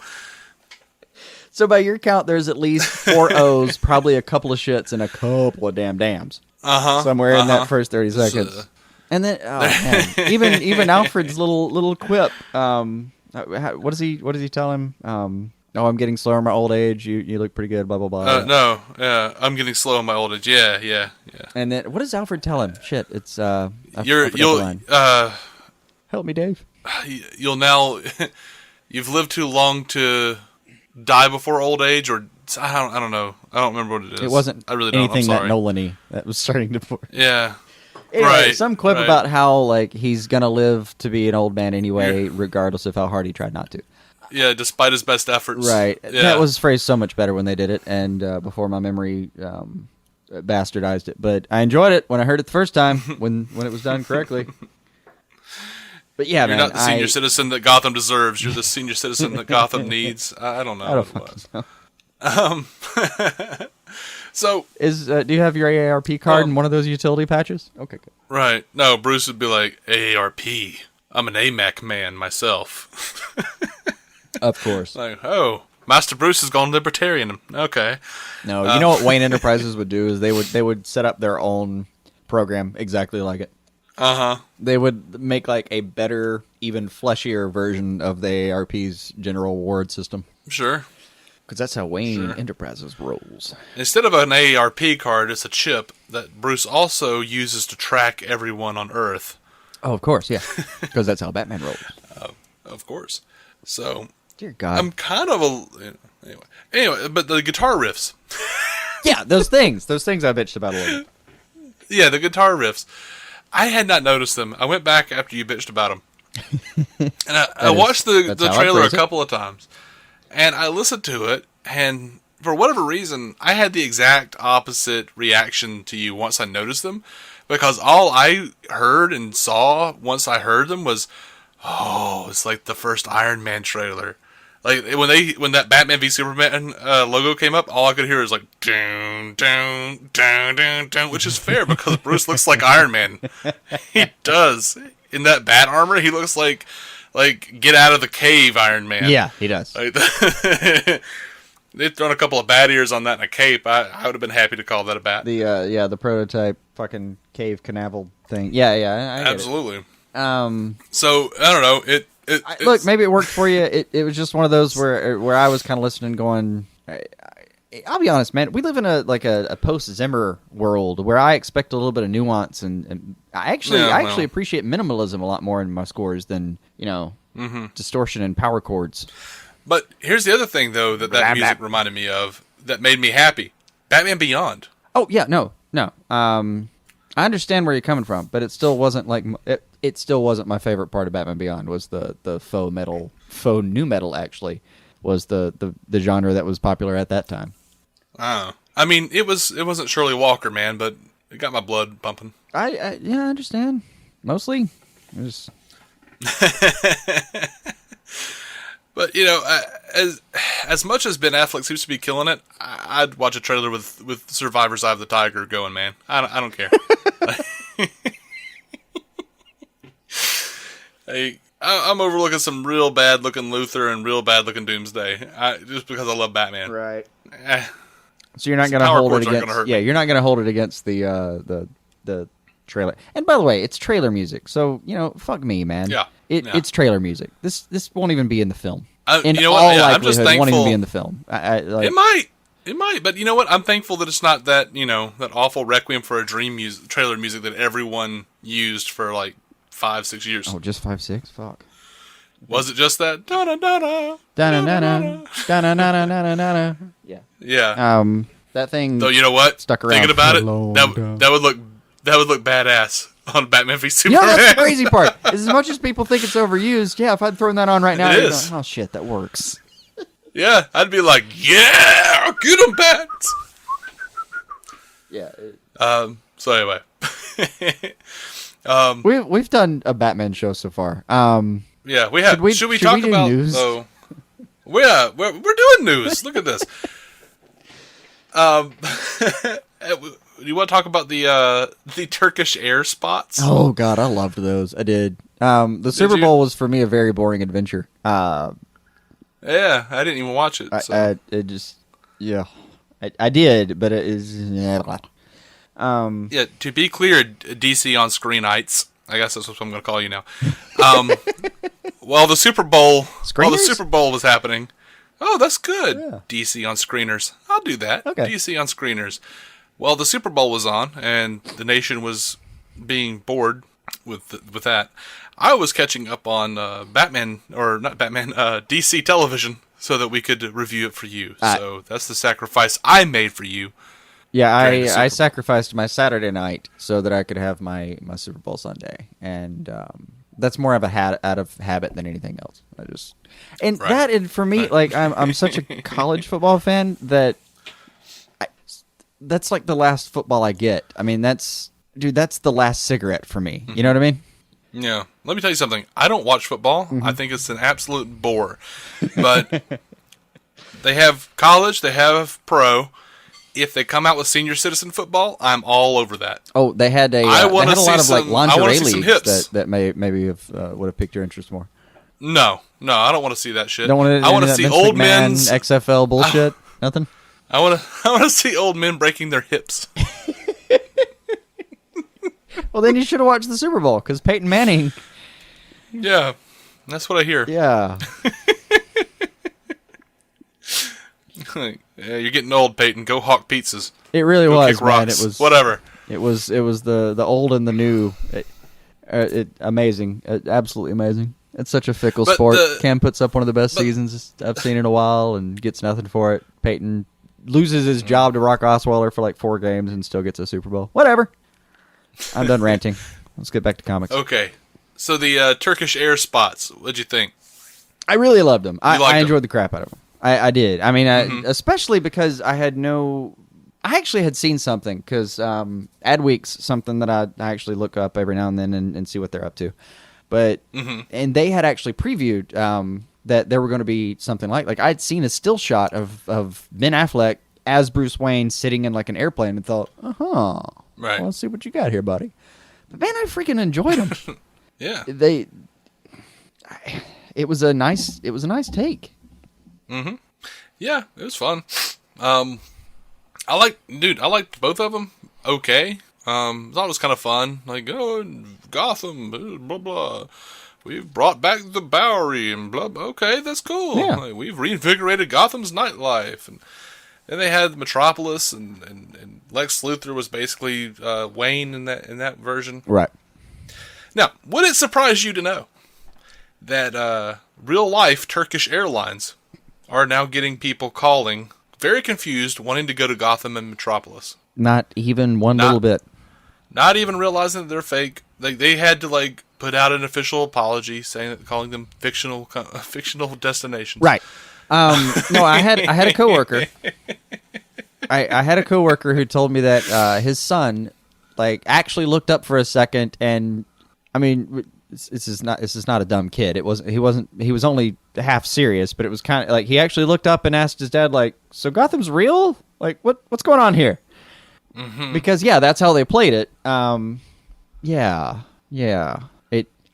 Speaker 2: So by your count, there's at least 4 O's, probably a couple of shits, and a couple of damn dams. Somewhere in that first 30 seconds. And then, oh, man. even Alfred's little quip. What does he tell him? Oh, I'm getting slower in my old age. You look pretty good. Blah blah blah.
Speaker 1: I'm getting slow in my old age. Yeah.
Speaker 2: And then what does Alfred tell him? Shit, it's
Speaker 1: you'll
Speaker 2: help me, Dave.
Speaker 1: You'll now you've lived too long to die before old age, or I don't know. I don't remember what it is.
Speaker 2: It wasn't. I really don't. Anything that Nolan-y that was starting to.
Speaker 1: Yeah.
Speaker 2: Anyway, right. Some clip about how like he's gonna live to be an old man anyway, regardless of how hard he tried not to.
Speaker 1: Yeah, despite his best efforts.
Speaker 2: Right.
Speaker 1: Yeah.
Speaker 2: That was phrased so much better when they did it, and before my memory bastardized it. But I enjoyed it when I heard it the first time, when it was done correctly. But yeah,
Speaker 1: You're not the senior citizen that Gotham deserves. You're the senior citizen that Gotham needs. I don't know.
Speaker 2: I don't fucking know.
Speaker 1: So,
Speaker 2: do you have your AARP card in one of those utility patches? Okay, good.
Speaker 1: Right. No, Bruce would be like, AARP. I'm an AMAC man myself.
Speaker 2: Of course.
Speaker 1: Like, oh, Master Bruce has gone libertarian. Okay.
Speaker 2: No, you know what Wayne Enterprises would do is they would set up their own program exactly like it. They would make like a better, even fleshier version of the AARP's general award system.
Speaker 1: Sure.
Speaker 2: Because that's how Wayne Enterprises rolls.
Speaker 1: Instead of an AARP card, it's a chip that Bruce also uses to track everyone on Earth.
Speaker 2: Oh, of course, yeah. Because that's how Batman rolls.
Speaker 1: Of course. So,
Speaker 2: dear God.
Speaker 1: I'm kind of Anyway, but the guitar riffs.
Speaker 2: Yeah, those things I bitched about a little bit.
Speaker 1: Yeah, the guitar riffs. I had not noticed them. I went back after you bitched about them. And I watched the trailer a couple of times. And I listened to it, and for whatever reason, I had the exact opposite reaction to you once I noticed them. Because all I heard and saw once I heard them was, oh, it's like the first Iron Man trailer. Like when that Batman v Superman logo came up, all I could hear was like doon doon doon doon doon, which is fair because Bruce looks like Iron Man. He does. In that bat armor, he looks like get out of the cave Iron Man.
Speaker 2: Yeah, he does.
Speaker 1: Like, they'd thrown a couple of bat ears on that and a cape. I would have been happy to call that a bat.
Speaker 2: The prototype fucking cave canaveral thing. Yeah, I get
Speaker 1: absolutely.
Speaker 2: It.
Speaker 1: So I don't know.
Speaker 2: Look, maybe it worked for you. It was just one of those where I was kind of listening, going. I'll be honest, man. We live in a post Zimmer world where I expect a little bit of nuance, and I actually appreciate minimalism a lot more in my scores than distortion and power chords.
Speaker 1: But here's the other thing, though, that music reminded me of that made me happy: Batman Beyond.
Speaker 2: Oh yeah, no. I understand where you're coming from, but it still wasn't like it still wasn't my favorite part of Batman Beyond. Was the faux new metal actually was the genre that was popular at that time.
Speaker 1: I mean, it wasn't Shirley Walker, man, but it got my blood pumping.
Speaker 2: I understand. Mostly, it was...
Speaker 1: But as much as Ben Affleck seems to be killing it, I'd watch a trailer with Survivor's Eye of the Tiger going, man. I don't care. Hey, I'm overlooking some real bad looking Luthor and real bad looking Doomsday, just because I love Batman.
Speaker 2: Right. So you're not going to hold it against. Yeah, you're not going to hold it against the trailer. And by the way, it's trailer music, so fuck me, man.
Speaker 1: Yeah.
Speaker 2: It's trailer music. This won't even be in the film.
Speaker 1: In all likelihood, I'm just thankful.
Speaker 2: It won't even be in the film.
Speaker 1: It might, but you know what? I'm thankful that it's not that that awful Requiem for a Dream trailer music that everyone used for like 5-6 years.
Speaker 2: Oh, just 5-6? Fuck.
Speaker 1: Was it just that? Yeah.
Speaker 2: Yeah. That thing.
Speaker 1: Though you know what?
Speaker 2: Stuck around.
Speaker 1: Thinking about it, that would look badass on Batman v Superman.
Speaker 2: Yeah, that's the crazy part. As much as people think it's overused, yeah, if I'd thrown that on right now,
Speaker 1: it is.
Speaker 2: Oh shit, that works.
Speaker 1: Yeah, I'd be like, yeah, get them bats.
Speaker 2: Yeah.
Speaker 1: So anyway,
Speaker 2: we've done a Batman show so far.
Speaker 1: Yeah, we have. Should we talk about
Speaker 2: news?
Speaker 1: Oh, we're doing news. Look at this. You want to talk about the Turkish air spots?
Speaker 2: Oh God, I loved those. I did. The Super Bowl was for me a very boring adventure.
Speaker 1: Yeah, I didn't even watch it. So.
Speaker 2: I did, but it is.
Speaker 1: Yeah, to be clear, DC on Screenites. I guess that's what I'm going to call you now. While the Super Bowl was happening. Oh, that's good. Yeah. DC on screeners. I'll do that. Okay. DC on screeners. Well, the Super Bowl was on, and the nation was being bored with that. I was catching up on DC television so that we could review it for you. So that's the sacrifice I made for you.
Speaker 2: Yeah, I sacrificed my Saturday night so that I could have my Super Bowl Sunday, and that's more of out of habit than anything else. And for me, like I'm such a college football fan that that's like the last football I get. I mean, that's the last cigarette for me. You know what I mean?
Speaker 1: Yeah. Let me tell you something. I don't watch football. Mm-hmm. I think it's an absolute bore. But they have college, they have pro. If they come out with senior citizen football, I'm all over that.
Speaker 2: Oh, they had a lot of like lingerie leagues that maybe would have piqued your interest more.
Speaker 1: No, I don't want to see that shit.
Speaker 2: I want to
Speaker 1: see old men's
Speaker 2: XFL bullshit. Nothing.
Speaker 1: I want to see old men breaking their hips.
Speaker 2: Well, then you should have watched the Super Bowl because Peyton Manning.
Speaker 1: Yeah, that's what I hear.
Speaker 2: Yeah.
Speaker 1: Yeah, you're getting old, Peyton. Go hawk pizzas.
Speaker 2: It really was,
Speaker 1: kick rocks.
Speaker 2: Man. It was
Speaker 1: whatever.
Speaker 2: It was the old and the new. Amazing, absolutely amazing. It's such a fickle sport. Cam puts up one of the best seasons I've seen in a while and gets nothing for it. Peyton loses his job to Rock Osweiler for like 4 games and still gets a Super Bowl. Whatever. I'm done ranting. Let's get back to comics.
Speaker 1: Okay. So the Turkish air spots, what'd you think?
Speaker 2: I really loved them. I enjoyed
Speaker 1: them.
Speaker 2: the crap out of them. I did. I mean, especially because I actually had seen something, because Adweek's something that I actually look up every now and then and see what they're up to. But and they had actually previewed that there were going to be something like I'd seen a still shot of Ben Affleck as Bruce Wayne sitting in like an airplane and thought, right. Well, let's see what you got here, buddy. But man, I freaking enjoyed them.
Speaker 1: Yeah.
Speaker 2: It was a nice take.
Speaker 1: Mm-hmm. Yeah, it was fun. I liked both of them. Okay. Thought it was kind of fun. Like, oh, Gotham, blah, blah. We've brought back the Bowery and blah, blah. Okay, that's cool.
Speaker 2: Yeah.
Speaker 1: Like, we've reinvigorated Gotham's nightlife. And then they had Metropolis and Lex Luthor was basically Wayne in that version.
Speaker 2: Right.
Speaker 1: Now, would it surprise you to know that real-life Turkish airlines are now getting people calling, very confused, wanting to go to Gotham and Metropolis?
Speaker 2: Not even little bit.
Speaker 1: Not even realizing that they're fake. They had to put out an official apology saying that calling them fictional destinations.
Speaker 2: Right. No, I had a coworker. I had a coworker who told me that his son actually looked up for a second, and I mean, this is not a dumb kid. He was only half serious, but it was kind of he actually looked up and asked his dad, so Gotham's real? What's going on here? Mm-hmm. Because that's how they played it. Yeah.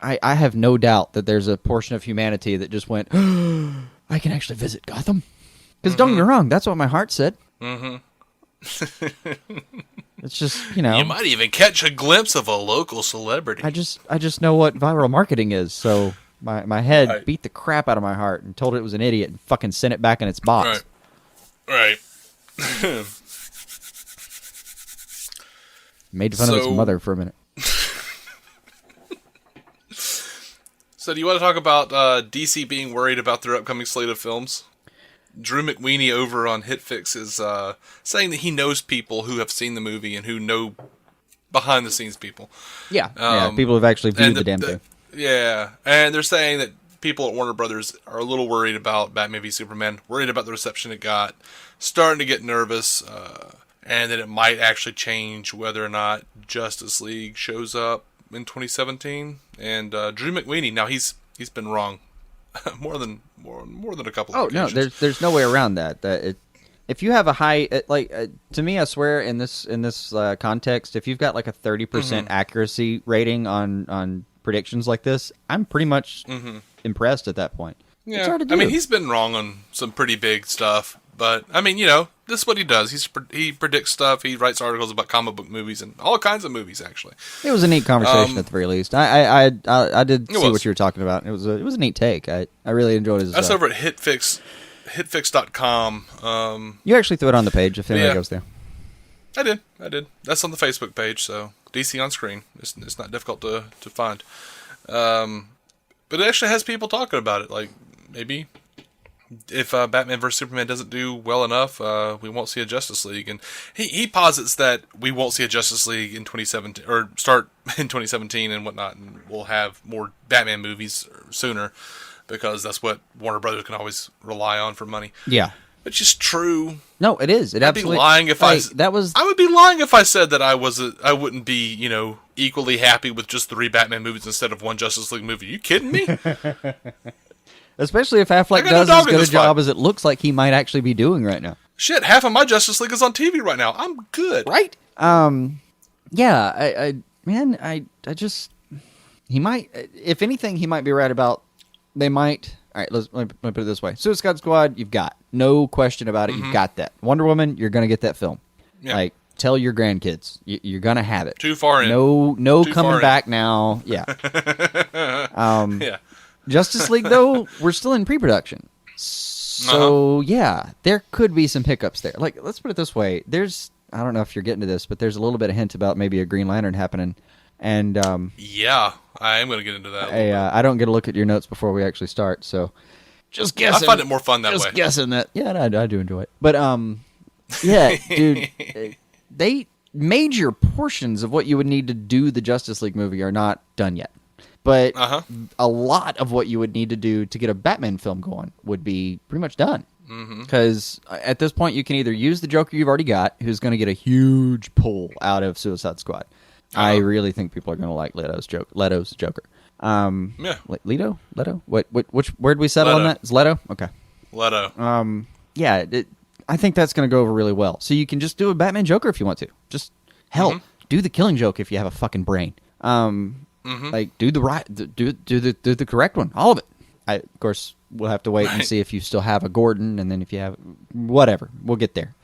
Speaker 2: I have no doubt that there's a portion of humanity that just went, I can actually visit Gotham. Because don't get me wrong, that's what my heart said. Mm-hmm. It's just,
Speaker 1: You might even catch a glimpse of a local celebrity.
Speaker 2: I just know what viral marketing is, so my head beat the crap out of my heart and told it was an idiot and fucking sent it back in its box.
Speaker 1: Right.
Speaker 2: Made fun of its mother for a minute.
Speaker 1: So do you want to talk about DC being worried about their upcoming slate of films? Drew McWeeny over on HitFix is saying that he knows people who have seen the movie and who know behind-the-scenes people.
Speaker 2: Yeah, people have actually viewed the damn thing.
Speaker 1: Yeah, and they're saying that people at Warner Brothers are a little worried about Batman v Superman, worried about the reception it got, starting to get nervous, and that it might actually change whether or not Justice League shows up in 2017. And Drew McWeeny, now he's been wrong more than a couple of occasions.
Speaker 2: No, there's no way around that. If you have a high to me, I swear in this context, if you've got a 30% accuracy rating on predictions like this, I'm pretty much impressed at that point.
Speaker 1: Yeah, it's hard to do. I mean, he's been wrong on some pretty big stuff, but I mean, this is what he does. He predicts stuff. He writes articles about comic book movies and all kinds of movies. Actually,
Speaker 2: it was a neat conversation at the very least. I did see what you were talking about. It was a neat take. I really enjoyed his.
Speaker 1: That's over at hitfix.com.
Speaker 2: You actually threw it on the page if anybody goes there.
Speaker 1: I did. That's on the Facebook page. So DC on Screen. It's not difficult to find. But it actually has people talking about it. Maybe if Batman vs Superman doesn't do well enough, we won't see a Justice League. And he posits that we won't see a Justice League in 2017 or start in 2017 and whatnot, and we'll have more Batman movies sooner because that's what Warner Brothers can always rely on for money.
Speaker 2: Yeah,
Speaker 1: which is true.
Speaker 2: No, it is. I'd
Speaker 1: be lying if I would be lying if I said that I wouldn't be equally happy with just 3 Batman movies instead of 1 Justice League movie. Are you kidding me?
Speaker 2: Especially if Affleck does as good a job as it looks like he might actually be doing right now.
Speaker 1: Shit, half of my Justice League is on TV right now. I'm good.
Speaker 2: Right? Yeah, I just... He might... If anything, he might be right about... They might... All right, let me put it this way. Suicide Squad, you've got. No question about it. You've got that. Wonder Woman, you're going to get that film. Yeah. Tell your grandkids. You're going to have it.
Speaker 1: Too far in.
Speaker 2: No coming back now. Yeah.
Speaker 1: Yeah.
Speaker 2: Justice League, though, we're still in pre-production. So, yeah, there could be some hiccups there. Let's put it this way. I don't know if you're getting to this, but there's a little bit of hint about maybe a Green Lantern happening. And
Speaker 1: yeah, I am going to get into that.
Speaker 2: I don't get to look at your notes before we actually start, so just guessing.
Speaker 1: I find it more fun that way.
Speaker 2: Just guessing that. Yeah, I do enjoy it. But, yeah, dude, major portions of what you would need to do the Justice League movie are not done yet. But a lot of what you would need to do to get a Batman film going would be pretty much done. Because at this point, you can either use the Joker you've already got, who's going to get a huge pull out of Suicide Squad. I really think people are going to like Leto's Joker. Leto? Which where did we settle on that? Is Leto? Okay.
Speaker 1: Leto.
Speaker 2: Yeah, I think that's going to go over really well. So you can just do a Batman Joker if you want to. Just hell, do the Killing Joke if you have a fucking brain. Like do the correct one, all of it. Of course, we'll have to wait and see if you still have a Gordon, and then if you have whatever, we'll get there.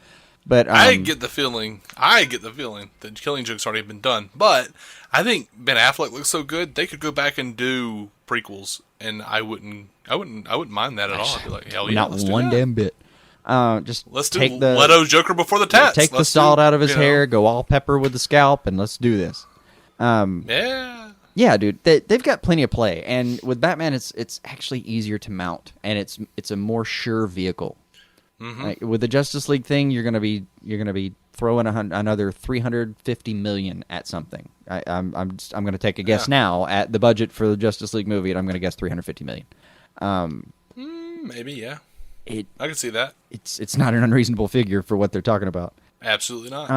Speaker 2: But
Speaker 1: I get the feeling that Killing Joke's already been done. But I think Ben Affleck looks so good, they could go back and do prequels, and I wouldn't mind that at all. I'd be like, hell yeah,
Speaker 2: not one damn bit.
Speaker 1: Let's do Leto's Joker before the tats.
Speaker 2: Take the salt out of his hair, go all pepper with the scalp, and let's do this. Yeah, dude, they've got plenty of play, and with Batman, it's actually easier to mount, and it's a more sure vehicle. Like, with the Justice League thing, you're gonna be throwing another $350 million at something. I'm gonna take a guess now at the budget for the Justice League movie, and I'm gonna guess $350 million.
Speaker 1: Maybe, yeah. I can see that.
Speaker 2: It's not an unreasonable figure for what they're talking about.
Speaker 1: Absolutely not.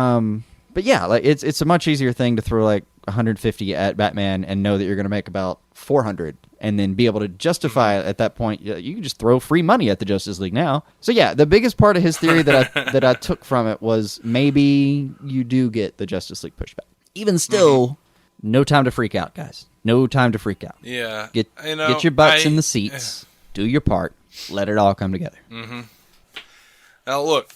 Speaker 2: But yeah, like it's a much easier thing to throw like 150 at Batman and know that you're going to make about 400, and then be able to justify at that point. You can just throw free money at the Justice League now. So yeah, the biggest part of his theory that I took from it was maybe you do get the Justice League pushback. Even still, no time to freak out, guys. No time to freak out.
Speaker 1: Yeah,
Speaker 2: get your butts in the seats. Do your part. Let it all come together.
Speaker 1: Now look,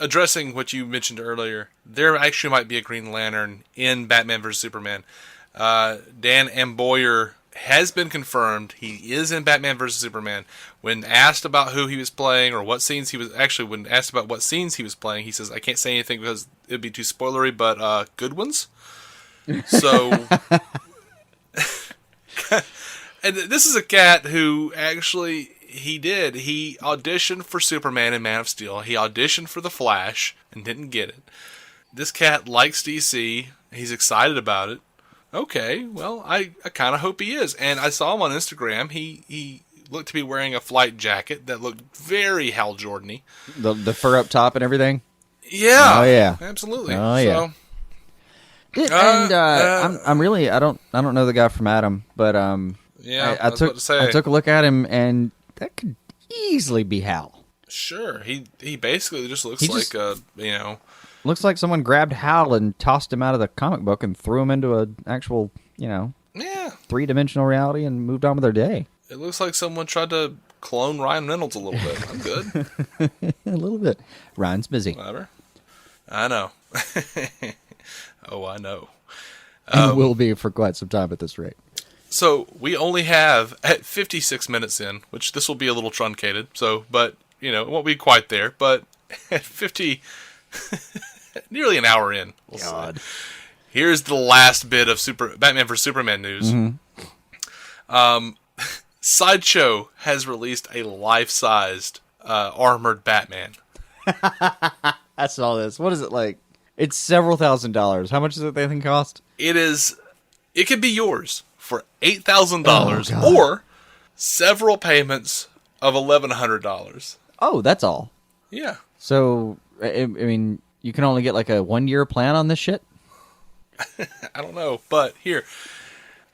Speaker 1: addressing what you mentioned earlier, there actually might be a Green Lantern in Batman vs. Superman. Dan Amboyer has been confirmed. He is in Batman vs. Superman. When asked about who he was playing or what scenes when asked about what scenes he was playing, he says, I can't say anything because it would be too spoilery, but good ones. So, and this is a cat who actually... He auditioned for Superman and Man of Steel. He auditioned for The Flash and didn't get it. This cat likes DC. He's excited about it. Okay, well, I kind of hope he is. And I saw him on Instagram. He looked to be wearing a flight jacket that looked very Hal Jordan-y.
Speaker 2: The fur up top and everything?
Speaker 1: Yeah.
Speaker 2: Oh, yeah.
Speaker 1: Absolutely.
Speaker 2: Oh, yeah. I'm really... I don't know the guy from Adam, but
Speaker 1: yeah,
Speaker 2: I took a look at him, and that could easily be Hal.
Speaker 1: Sure. He basically just looks
Speaker 2: looks like someone grabbed Hal and tossed him out of the comic book and threw him into an actual, three-dimensional reality and moved on with their day.
Speaker 1: It looks like someone tried to clone Ryan Reynolds a little bit. I'm good.
Speaker 2: A little bit. Ryan's busy.
Speaker 1: Whatever. I know. Oh, I know.
Speaker 2: And will be for quite some time at this rate.
Speaker 1: So we only have at 56 minutes in, which this will be a little truncated. So, but it won't be quite there. But at 50, nearly an hour in, we'll see. Here's the last bit of Batman vs Superman news. Sideshow has released a life-sized armored Batman.
Speaker 2: I saw this. What is it like? It's several $1,000s. How much does that thing cost?
Speaker 1: It could be yours for $8,000 or several payments of $1,100.
Speaker 2: Oh, that's all.
Speaker 1: Yeah.
Speaker 2: So, I mean, you can only get like a 1-year plan on this shit?
Speaker 1: I don't know, but here,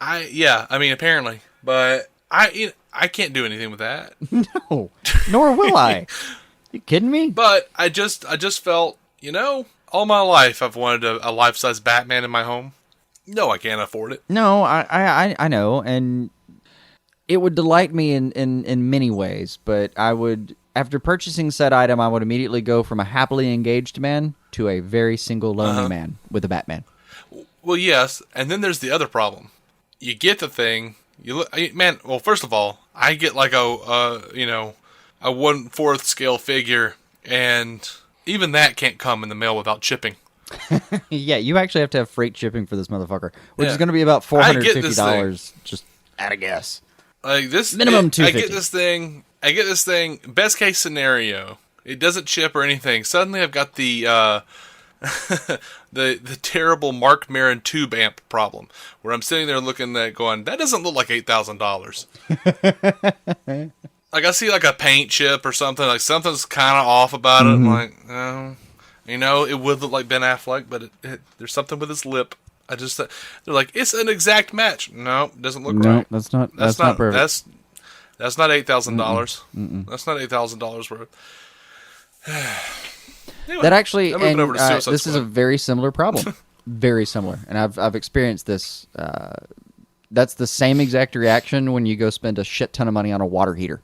Speaker 1: apparently, but I can't do anything with that.
Speaker 2: No, nor will I. You kidding me?
Speaker 1: But I just felt, all my life I've wanted a life-size Batman in my home. No, I can't afford it.
Speaker 2: No, I know, and it would delight me in many ways, but I would, after purchasing said item, I would immediately go from a happily engaged man to a very single lonely man with a Batman.
Speaker 1: Well, yes, and then there's the other problem. You get the thing, well, first of all, I get like a 1/4 scale figure, and even that can't come in the mail without shipping.
Speaker 2: Yeah, you actually have to have freight shipping for this motherfucker, which is going to be about $450 just at a guess.
Speaker 1: Like this,
Speaker 2: minimum $250.
Speaker 1: I get this thing. Best case scenario, It doesn't chip or anything. Suddenly I've got the the terrible Mark Maron tube amp problem, where I'm sitting there looking at it going, that doesn't look like $8,000. Like I see like a paint chip or something, like something's kind of off about it. I'm like, oh, you know, it would look like Ben Affleck, but there's something with his lip. They're like, it's an exact match. No, it doesn't look right.
Speaker 2: That's not perfect.
Speaker 1: That's not $8,000. That's not $8,000 worth. Anyway,
Speaker 2: that actually, and this
Speaker 1: Squad.
Speaker 2: is a very similar problem. Very similar, and I've experienced this. That's the same exact reaction when you go spend a shit ton of money on a water heater.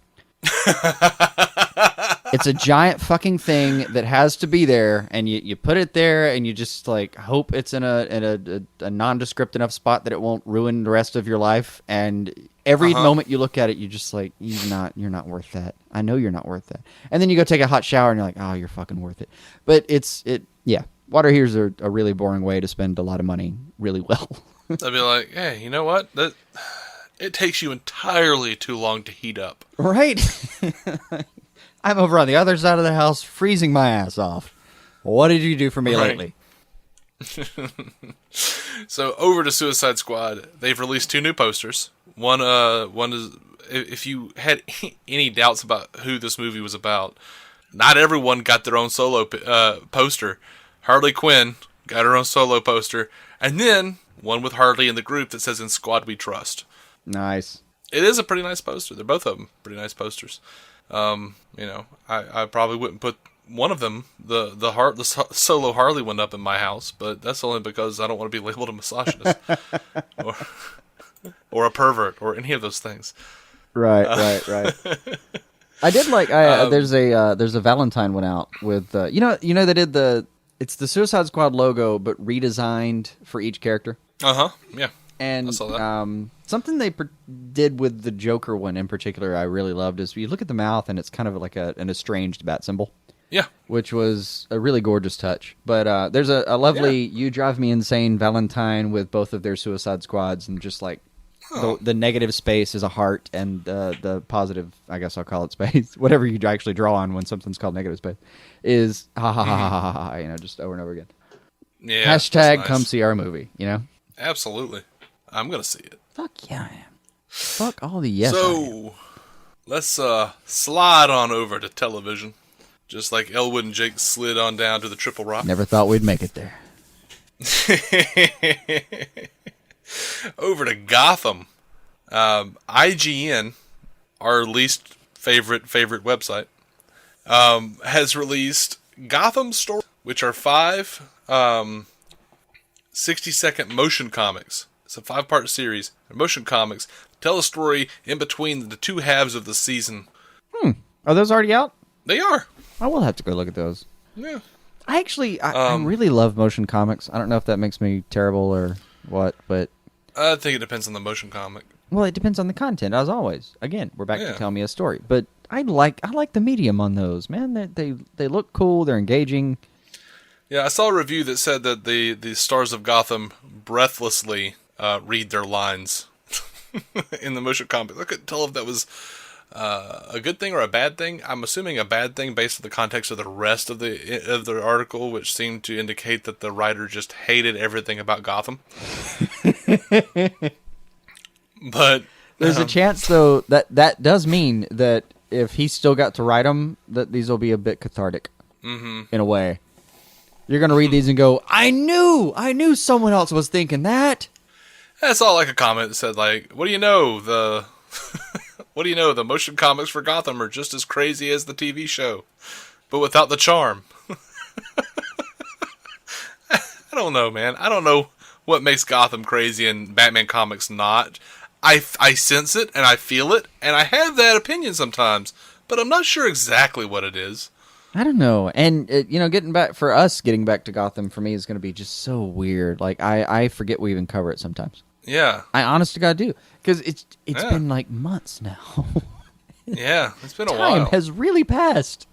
Speaker 2: It's a giant fucking thing that has to be there, and you put it there, and you just like hope it's in a nondescript enough spot that it won't ruin the rest of your life. And every moment you look at it, you're just like, you're not worth that. I know you're not worth that. And then you go take a hot shower, and you're like, oh, you're fucking worth it. But yeah. Water heaters are a really boring way to spend a lot of money really well.
Speaker 1: I'd be like, hey, you know what? It takes you entirely too long to heat up.
Speaker 2: Right. I'm over on the other side of the house freezing my ass off. What did you do for me lately?
Speaker 1: So over to Suicide Squad, they've released 2 new posters. One is, if you had any doubts about who this movie was about, not everyone got their own solo poster. Harley Quinn got her own solo poster, and then one with Harley in the group that says, "In Squad We Trust."
Speaker 2: Nice.
Speaker 1: It is a pretty nice poster. They're both of them pretty nice posters. You know, I probably wouldn't put one of them, the solo Harley one, up in my house, but that's only because I don't want to be labeled a misogynist or a pervert or any of those things.
Speaker 2: Right. I did like. There's a Valentine one out with you know they did it's the Suicide Squad logo but redesigned for each character.
Speaker 1: Yeah.
Speaker 2: And
Speaker 1: I saw that.
Speaker 2: Something they did with the Joker one in particular I really loved is you look at the mouth and it's kind of like an estranged bat symbol.
Speaker 1: Yeah.
Speaker 2: Which was a really gorgeous touch. But there's a lovely You Drive Me Insane Valentine with both of their Suicide Squads, and just like the negative space is a heart, and the positive, I guess I'll call it space, whatever you actually draw on when something's called negative space, is ha ha ha ha ha ha, you know, just over and over again.
Speaker 1: Yeah.
Speaker 2: Hashtag
Speaker 1: nice.
Speaker 2: come see our movie, you know?
Speaker 1: Absolutely. I'm going to see it.
Speaker 2: Fuck yeah, I am. Fuck all the yes.
Speaker 1: So, let's slide on over to television. Just like Elwood and Jake slid on down to the Triple Rock.
Speaker 2: Never thought we'd make it there.
Speaker 1: Over to Gotham. IGN, our least favorite website, has released Gotham Story, which are 5 60-second motion comics. It's a 5-part series. Motion comics tell a story in between the 2 halves of the season.
Speaker 2: Are those already out?
Speaker 1: They are.
Speaker 2: I will have to go look at those.
Speaker 1: Yeah.
Speaker 2: I really love motion comics. I don't know if that makes me terrible or what, but
Speaker 1: I think it depends on the motion comic.
Speaker 2: Well, it depends on the content, as always. Again, we're back to tell me a story. But I like the medium on those, man. They look cool. They're engaging.
Speaker 1: Yeah, I saw a review that said that the stars of Gotham breathlessly read their lines in the motion comic. I couldn't tell if that was a good thing or a bad thing. I'm assuming a bad thing based on the context of the rest of the article, which seemed to indicate that the writer just hated everything about Gotham. But
Speaker 2: there's a chance, though, that does mean that if he still got to write them, that these will be a bit cathartic in a way. You're going to read these and go, I knew someone else was thinking that.
Speaker 1: That's all like a comment that said, like, what do you know? The motion comics for Gotham are just as crazy as the TV show, but without the charm. I don't know, man. I don't know what makes Gotham crazy and Batman comics not. I sense it, and I feel it, and I have that opinion sometimes, but I'm not sure exactly what it is.
Speaker 2: I don't know. And, getting back to Gotham for me is going to be just so weird. Like, I forget we even cover it sometimes.
Speaker 1: Yeah.
Speaker 2: I honest to God do. Because it's been like months now.
Speaker 1: Yeah, it's been a while.
Speaker 2: Time has really passed.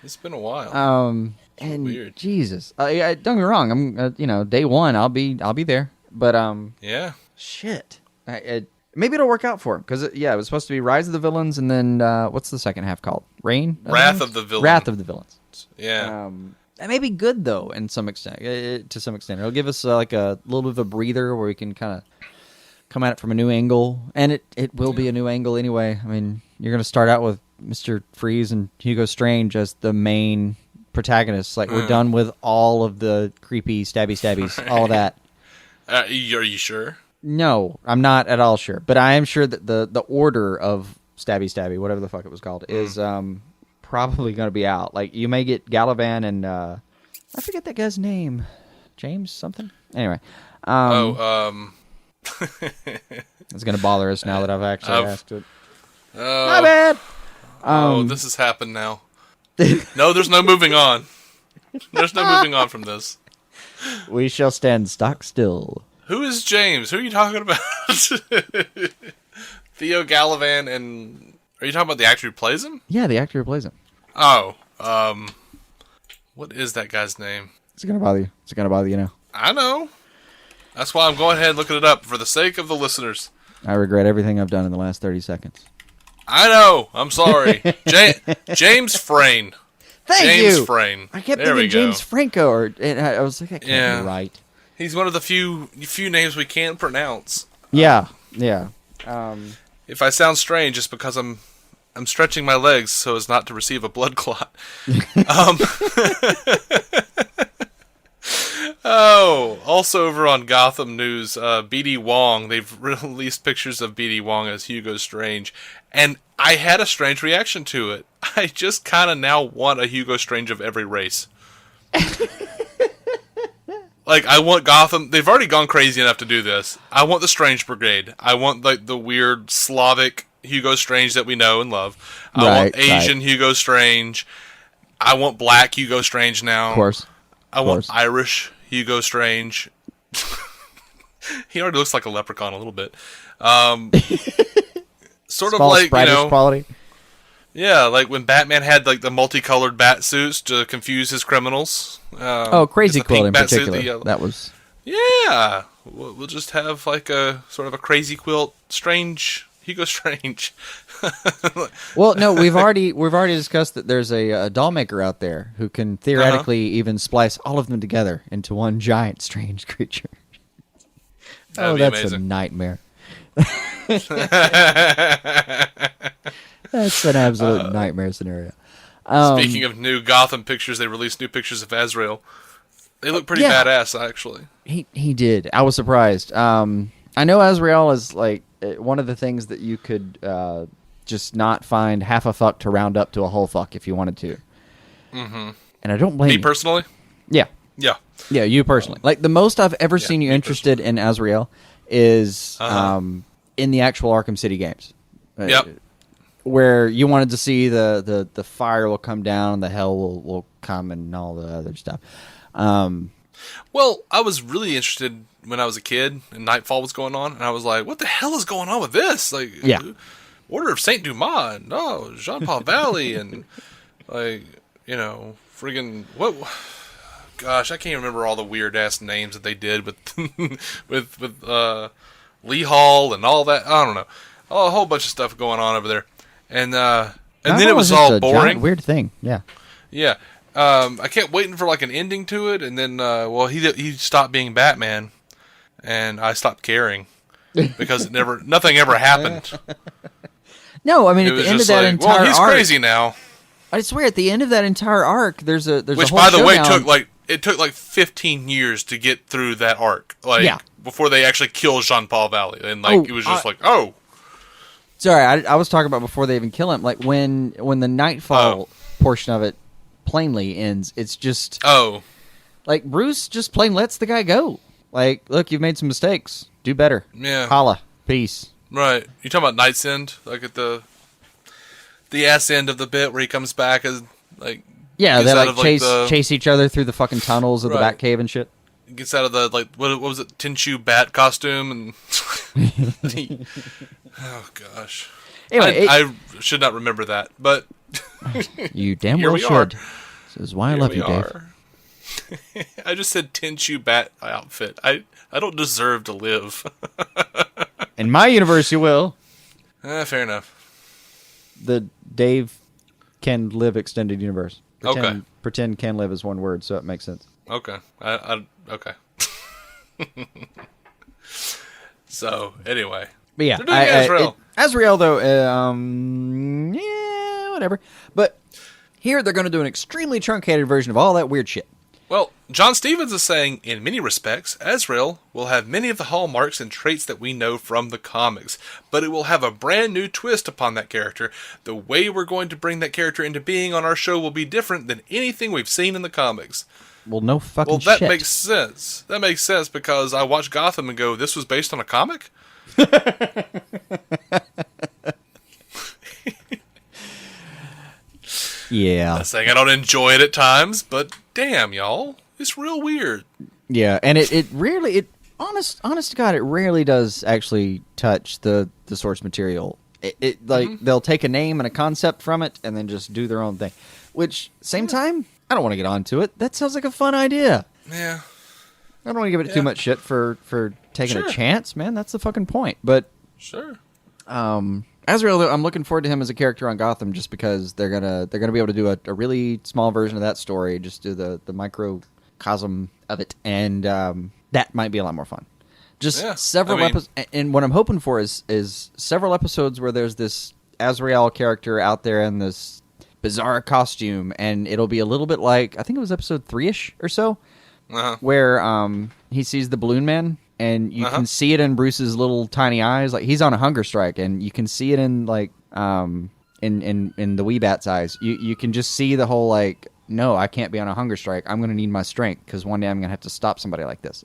Speaker 1: It's been a while.
Speaker 2: And
Speaker 1: weird.
Speaker 2: Jesus. Don't get me wrong. I'm, day one, I'll be there. But,
Speaker 1: yeah.
Speaker 2: Shit. Maybe it'll work out for him. Because, it was supposed to be Rise of the Villains and then, what's the second half called? Reign?
Speaker 1: Wrath of the Villain.
Speaker 2: Wrath of the Villains.
Speaker 1: Yeah.
Speaker 2: That may be good though, in some extent. To some extent, it'll give us like a little bit of a breather where we can kind of come at it from a new angle, and it will be a new angle anyway. I mean, you're going to start out with Mr. Freeze and Hugo Strange as the main protagonists. Like we're done with all of the creepy stabbies, all of that.
Speaker 1: Are you sure?
Speaker 2: No, I'm not at all sure, but I am sure that the order of stabby, whatever the fuck it was called, is probably going to be out. Like you may get Galavan and I forget that guy's name, James something. Anyway, it's going to bother us now that I've actually asked it. My bad.
Speaker 1: This has happened now. No, there's no moving on. There's no moving on from this.
Speaker 2: We shall stand stock still.
Speaker 1: Who is James? Who are you talking about? Theo Galavan and... Are you talking about the actor who plays him?
Speaker 2: Yeah, the actor who plays him.
Speaker 1: Oh, what is that guy's name?
Speaker 2: Is it going to bother you? Is it going to bother you now?
Speaker 1: I know. That's why I'm going ahead and looking it up for the sake of the listeners.
Speaker 2: I regret everything I've done in the last 30 seconds.
Speaker 1: I know. I'm sorry. James Frain.
Speaker 2: Thank
Speaker 1: James
Speaker 2: you.
Speaker 1: Frain.
Speaker 2: I kept
Speaker 1: there
Speaker 2: thinking James Franco, and I was like, that can't be right.
Speaker 1: He's one of the few names we can't pronounce.
Speaker 2: Yeah.
Speaker 1: If I sound strange, it's because I'm stretching my legs so as not to receive a blood clot. Also over on Gotham News, BD Wong, they've released pictures of BD Wong as Hugo Strange, and I had a strange reaction to it. I just kind of now want a Hugo Strange of every race. Like, I want Gotham... They've already gone crazy enough to do this. I want the Strange Brigade. I want, like, the weird Slavic Hugo Strange that we know and love. I want Asian Hugo Strange. I want black Hugo Strange now.
Speaker 2: Of course.
Speaker 1: I want Irish Hugo Strange. He already looks like a leprechaun a little bit. Sort
Speaker 2: Small
Speaker 1: of like,
Speaker 2: Sprite-ish quality.
Speaker 1: Yeah, like when Batman had like the multicolored bat suits to confuse his criminals.
Speaker 2: Crazy Quilt in particular. That was...
Speaker 1: Yeah, we'll just have like a sort of a Crazy Quilt Strange Hugo Strange.
Speaker 2: Well, no, we've already discussed that there's a doll maker out there who can theoretically even splice all of them together into one giant strange creature.
Speaker 1: That'd be
Speaker 2: that's
Speaker 1: amazing.
Speaker 2: A nightmare. That's an absolute nightmare scenario.
Speaker 1: Speaking of new Gotham pictures, they released new pictures of Azrael. They look pretty badass, actually.
Speaker 2: He did. I was surprised. I know Azrael is like one of the things that you could just not find half a fuck to round up to a whole fuck if you wanted to. Mm-hmm. And I don't blame you.
Speaker 1: Me personally?
Speaker 2: Yeah.
Speaker 1: Yeah.
Speaker 2: Yeah, you personally. Like, the most I've ever seen you interested in Azrael is in the actual Arkham City games.
Speaker 1: Yep.
Speaker 2: Where you wanted to see the fire will come down, the hell will come, and all the other stuff.
Speaker 1: Well, I was really interested when I was a kid and Nightfall was going on, and I was like, what the hell is going on with this? Like, Order of Saint Dumas, no, Jean-Paul Valley, and like, friggin' what? Gosh, I can't remember all the weird ass names that they did with with Lee Hall and all that. I don't know, a whole bunch of stuff going on over there, and then it was all boring.
Speaker 2: Weird thing, yeah.
Speaker 1: I kept waiting for like an ending to it, and then he stopped being Batman, and I stopped caring because nothing ever happened.
Speaker 2: No, I mean at the end of that entire arc,
Speaker 1: he's crazy now.
Speaker 2: I swear, at the end of that entire arc, there's a
Speaker 1: which,
Speaker 2: whole
Speaker 1: by the way,
Speaker 2: showdown.
Speaker 1: took like 15 years to get through that arc, before they actually killed Jean-Paul Valley, and it was just
Speaker 2: Sorry, I was talking about before they even kill him. Like when the Nightfall portion of it plainly ends, it's just like Bruce just plain lets the guy go. Like, look, you've made some mistakes. Do better.
Speaker 1: Yeah.
Speaker 2: Holla. Peace.
Speaker 1: Right. You talking about Night's End? Like at the ass end of the bit where he comes back as like
Speaker 2: they like chase each other through the fucking tunnels of the Batcave and shit.
Speaker 1: Gets out of the what was it, Tinshu Bat costume and oh gosh.
Speaker 2: Anyway,
Speaker 1: I should not remember that, but
Speaker 2: you damn well should. This is why I love you, Dave.
Speaker 1: I just said Tinshu Bat outfit. I don't deserve to live.
Speaker 2: In my universe, you will.
Speaker 1: Fair enough.
Speaker 2: The Dave can live extended universe.
Speaker 1: Okay.
Speaker 2: Pretend can live is one word, so it makes sense.
Speaker 1: Okay. Okay. So, anyway.
Speaker 2: But yeah,
Speaker 1: they're doing Azrael.
Speaker 2: Azrael, though, whatever. But here they're going to do an extremely truncated version of all that weird shit.
Speaker 1: Well, John Stevens is saying, in many respects, Azrael will have many of the hallmarks and traits that we know from the comics, but it will have a brand new twist upon that character. The way we're going to bring that character into being on our show will be different than anything we've seen in the comics.
Speaker 2: Well, no fucking shit.
Speaker 1: Well, that makes sense. That makes sense because I watched Gotham and go, this was based on a comic?
Speaker 2: Yeah.
Speaker 1: Not saying I don't enjoy it at times, but damn, y'all. It's real weird.
Speaker 2: Yeah, and it rarely, honest to God, it rarely does actually touch the source material. It they'll take a name and a concept from it and then just do their own thing. Which, same time, I don't want to get onto it. That sounds like a fun idea.
Speaker 1: Yeah.
Speaker 2: I don't want to give it too much shit for taking a chance, man. That's the fucking point. But
Speaker 1: sure.
Speaker 2: Azrael, though, I'm looking forward to him as a character on Gotham, just because they're gonna be able to do a really small version of that story, just do the microcosm of it, and that might be a lot more fun. Just several episodes, and what I'm hoping for is several episodes where there's this Azrael character out there in this bizarre costume, and it'll be a little bit like, I think it was episode 3-ish or so, where he sees the Balloon Man. And you can see it in Bruce's little tiny eyes, like he's on a hunger strike, and you can see it in like in the wee bat's eyes. You can just see the whole like, no, I can't be on a hunger strike. I'm going to need my strength because one day I'm going to have to stop somebody like this.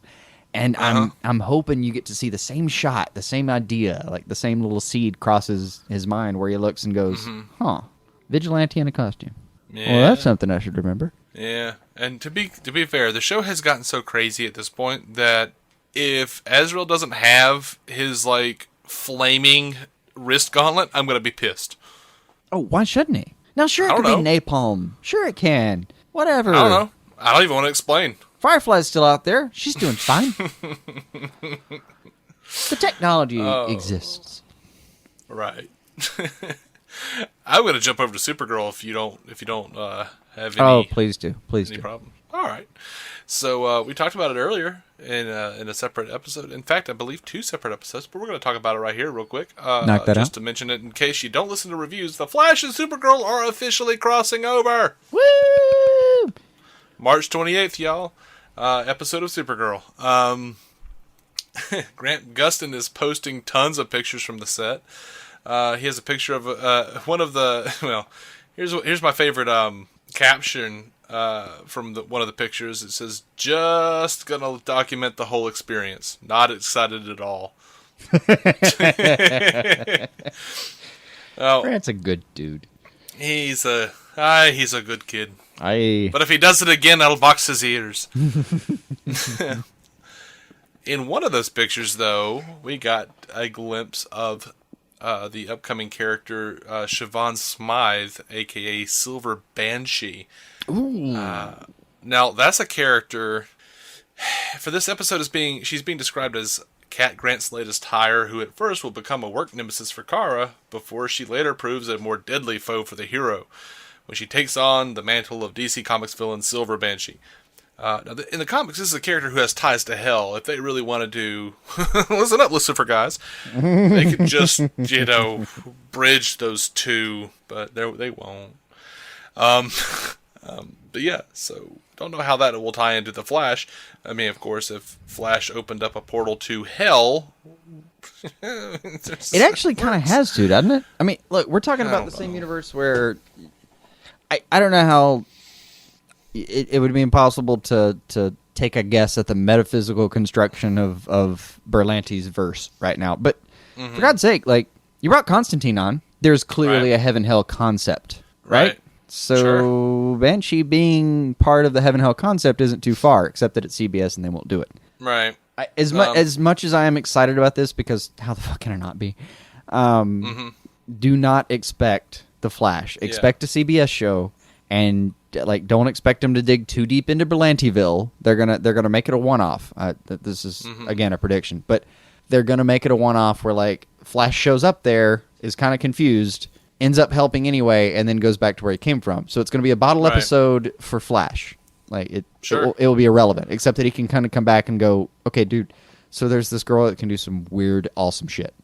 Speaker 2: And I'm hoping you get to see the same shot, the same idea, like the same little seed crosses his mind where he looks and goes, "Huh, vigilante in a costume. Yeah. Well, that's something I should remember."
Speaker 1: Yeah, and to be fair, the show has gotten so crazy at this point that if Azrael doesn't have his, like, flaming wrist gauntlet, I'm going to be pissed.
Speaker 2: Oh, why shouldn't he? Now, sure, it could be napalm. Sure it can. Whatever.
Speaker 1: I don't know. I don't even want to explain.
Speaker 2: Firefly's still out there. She's doing fine. The technology exists.
Speaker 1: Right. I'm going to jump over to Supergirl if you don't have any.
Speaker 2: Oh, please do. Please do.
Speaker 1: Problem. All right. So we talked about it earlier in a separate episode. In fact, I believe 2 separate episodes, but we're going to talk about it right here real quick.
Speaker 2: Knock that
Speaker 1: just
Speaker 2: out.
Speaker 1: to mention it in case you don't listen to reviews. The Flash and Supergirl are officially crossing over.
Speaker 2: Woo!
Speaker 1: March 28th, y'all. Episode of Supergirl. Grant Gustin is posting tons of pictures from the set. He has a picture of one of the... Well, here's my favorite caption from one of the pictures. It says, "Just gonna document the whole experience. Not excited at all."
Speaker 2: Grant's a good dude.
Speaker 1: He's a good kid. But if he does it again, I'll box his ears. In one of those pictures, though, we got a glimpse of the upcoming character Siobhan Smythe, a.k.a. Silver Banshee.
Speaker 2: Ooh.
Speaker 1: Now, that's a character... For this episode, she's being described as Cat Grant's latest hire, who at first will become a work nemesis for Kara, before she later proves a more deadly foe for the hero, when she takes on the mantle of DC Comics villain Silver Banshee. Now, in the comics, this is a character who has ties to hell. If they really want to do... Listen up, Lucifer guys. They could just, bridge those two, but they won't. But yeah, so don't know how that will tie into the Flash. I mean, of course, if Flash opened up a portal to hell...
Speaker 2: It actually kind of has to, doesn't it? I mean, look, we're talking about the same universe where... I don't know how... It would be impossible to take a guess at the metaphysical construction of Berlanti's verse right now. But for God's sake, like, you brought Constantine on. There's clearly a heaven-hell concept, right? So Banshee being part of the heaven-hell concept isn't too far, except that it's CBS and they won't do it.
Speaker 1: Right.
Speaker 2: As much as I am excited about this, because how the fuck can I not be? Do not expect the Flash. Expect a CBS show, and don't expect them to dig too deep into Berlantiville. They're gonna make it a one-off. This is again a prediction, but they're gonna make it a one-off where Flash shows up there, is kind of confused, ends up helping anyway, and then goes back to where he came from. So it's going to be a bottle
Speaker 1: Right.
Speaker 2: episode for Flash. Like it
Speaker 1: Sure.
Speaker 2: will be irrelevant, except that he can kind of come back and go, okay, dude. So there's this girl that can do some weird, awesome shit.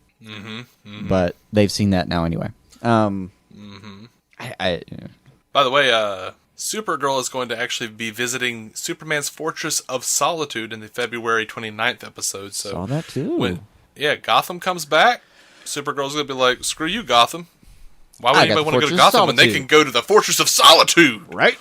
Speaker 2: But they've seen that now anyway.
Speaker 1: By the way, Supergirl is going to actually be visiting Superman's Fortress of Solitude in the February 29th episode. So
Speaker 2: Saw that too.
Speaker 1: Gotham comes back, Supergirl's going to be like, screw you, Gotham. Why would
Speaker 2: I got
Speaker 1: anybody
Speaker 2: the
Speaker 1: want to go to
Speaker 2: Fortress of
Speaker 1: Gotham when they
Speaker 2: Solitude.
Speaker 1: can go to the Fortress of Solitude?
Speaker 2: Right?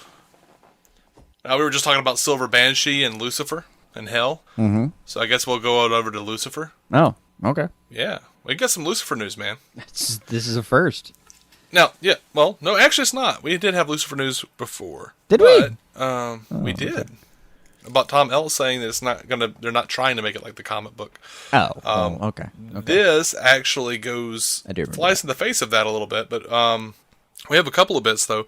Speaker 1: Now, we were just talking about Silver Banshee and Lucifer and Hell. Mm-hmm. So I guess we'll go over to Lucifer.
Speaker 2: Oh, okay.
Speaker 1: Yeah. We got some Lucifer news, man.
Speaker 2: This is a first.
Speaker 1: Now, yeah, well, no, actually it's not. We did have Lucifer news before.
Speaker 2: Did we?
Speaker 1: We did. Okay. About Tom Ellis saying that it's not they're not trying to make it like the comic book.
Speaker 2: Okay.
Speaker 1: This actually flies in the face of that a little bit, but we have a couple of bits though.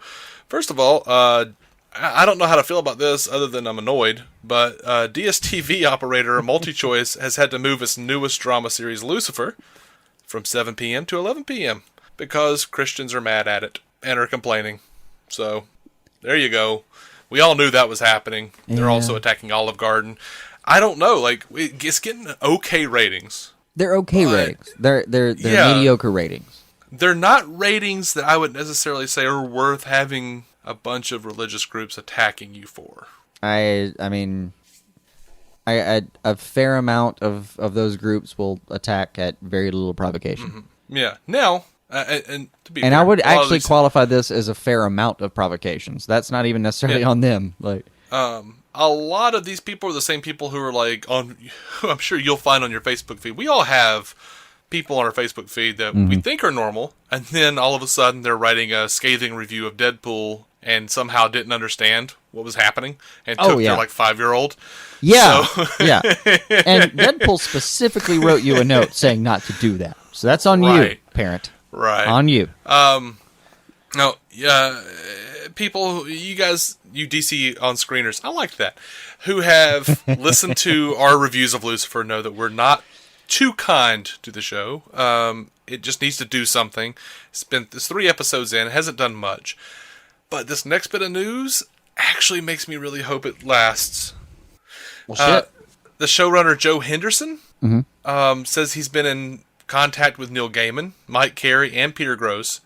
Speaker 1: First of all, I don't know how to feel about this other than I'm annoyed, but DSTV operator MultiChoice has had to move its newest drama series, Lucifer, from 7 p.m. to 11 p.m. because Christians are mad at it and are complaining. So, there you go. We all knew that was happening. Yeah. They're also attacking Olive Garden. I don't know, like, it's getting okay ratings.
Speaker 2: They're okay ratings. They're mediocre ratings.
Speaker 1: They're not ratings that I would necessarily say are worth having a bunch of religious groups attacking you for.
Speaker 2: I mean, a fair amount of those groups will attack at very little provocation.
Speaker 1: Mm-hmm. Yeah. Now, and to be fair,
Speaker 2: I would actually qualify this as a fair amount of provocations. That's not even necessarily on them. Like,
Speaker 1: a lot of these people are the same people who are like who I'm sure you'll find on your Facebook feed. We all have people on our Facebook feed that we think are normal, and then all of a sudden they're writing a scathing review of Deadpool and somehow didn't understand what was happening and took their like 5-year-old.
Speaker 2: Yeah, so. Yeah. And Deadpool specifically wrote you a note saying not to do that. So that's on you, parent.
Speaker 1: Right.
Speaker 2: On you.
Speaker 1: No, people, you DC on screeners, I like that, who have listened to our reviews of Lucifer know that we're not too kind to the show. It just needs to do something. It's 3 episodes in, it hasn't done much. But this next bit of news actually makes me really hope it lasts.
Speaker 2: Well, shit.
Speaker 1: The showrunner Joe Henderson says he's been in contact with Neil Gaiman, Mike Carey, and Peter Gross,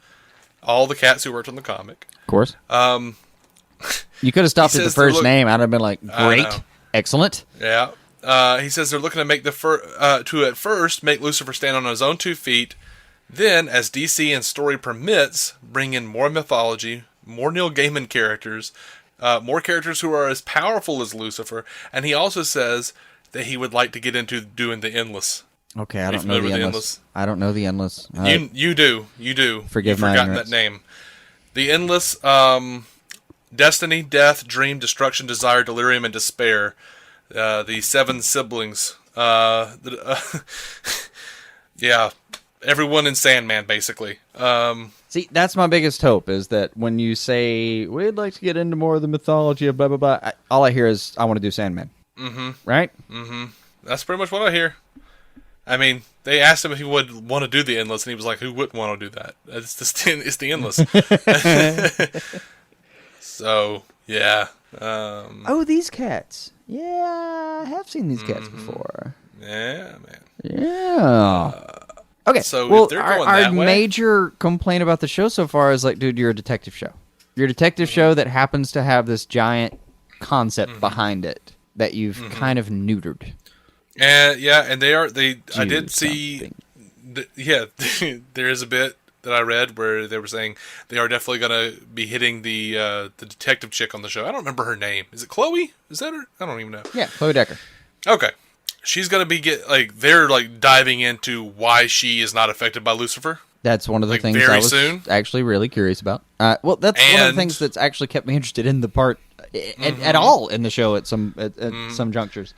Speaker 1: all the cats who worked on the comic.
Speaker 2: Of course. You could have stopped at the first name. I'd have been like, great, excellent.
Speaker 1: Yeah. He says they're looking to make at first make Lucifer stand on his own 2 feet, then, as DC and story permits, bring in more mythology, more Neil Gaiman characters, more characters who are as powerful as Lucifer, and he also says that he would like to get into doing the Endless.
Speaker 2: Okay, I don't know the Endless. I don't know the Endless.
Speaker 1: You do.
Speaker 2: Forgive my ignorance. You've forgotten that
Speaker 1: name. The Endless, Destiny, Death, Dream, Destruction, Desire, Delirium, and Despair. The 7 siblings. Yeah, everyone in Sandman, basically.
Speaker 2: See, that's my biggest hope, is that when you say, we'd like to get into more of the mythology of blah, blah, blah, all I hear is, I want to do Sandman. Mm-hmm. Right?
Speaker 1: Mm-hmm. That's pretty much what I hear. I mean, they asked him if he would want to do the Endless, and he was like, who wouldn't want to do that? It's the Endless. So, yeah.
Speaker 2: Oh, these cats. Yeah, I have seen these cats before.
Speaker 1: Yeah, man.
Speaker 2: Yeah. Okay,
Speaker 1: so
Speaker 2: well,
Speaker 1: if they're going
Speaker 2: our
Speaker 1: that way,
Speaker 2: major complaint about the show so far is like, dude, you're a detective show. You're a detective show that happens to have this giant concept behind it that you've kind of neutered.
Speaker 1: And yeah, and I did see, there is a bit that I read where they were saying they are definitely going to be hitting the detective chick on the show. I don't remember her name. Is it Chloe? Is that her? I don't even know.
Speaker 2: Yeah, Chloe Decker.
Speaker 1: Okay. She's going to be they're diving into why she is not affected by Lucifer.
Speaker 2: That's one of the things I was actually really curious about. Well, that's one of the things that's actually kept me interested in the part at all in the show at some junctures.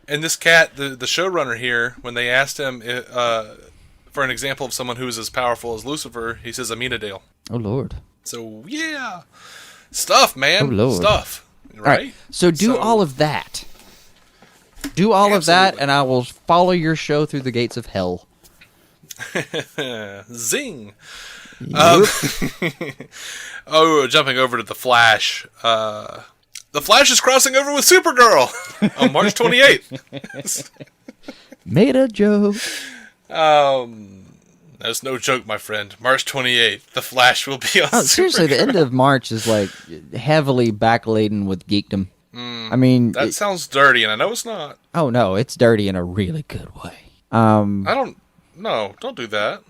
Speaker 1: And this cat, the showrunner here, when they asked him for an example of someone who is as powerful as Lucifer, he says Aminadale.
Speaker 2: Oh, Lord.
Speaker 1: So, yeah. Stuff, man.
Speaker 2: Oh, Lord.
Speaker 1: Stuff. Right?
Speaker 2: All right. So do all of that. Do all of that, and I will follow your show through the gates of hell.
Speaker 1: Zing. Jumping over to The Flash. The Flash is crossing over with Supergirl on March 28th.
Speaker 2: Made a joke.
Speaker 1: That's no joke, my friend. March 28th, The Flash will be on Supergirl.
Speaker 2: Seriously, the end of March is like heavily backladen with geekdom. I mean...
Speaker 1: That sounds dirty, and I know it's not.
Speaker 2: Oh, no, it's dirty in a really good way.
Speaker 1: No, don't do that.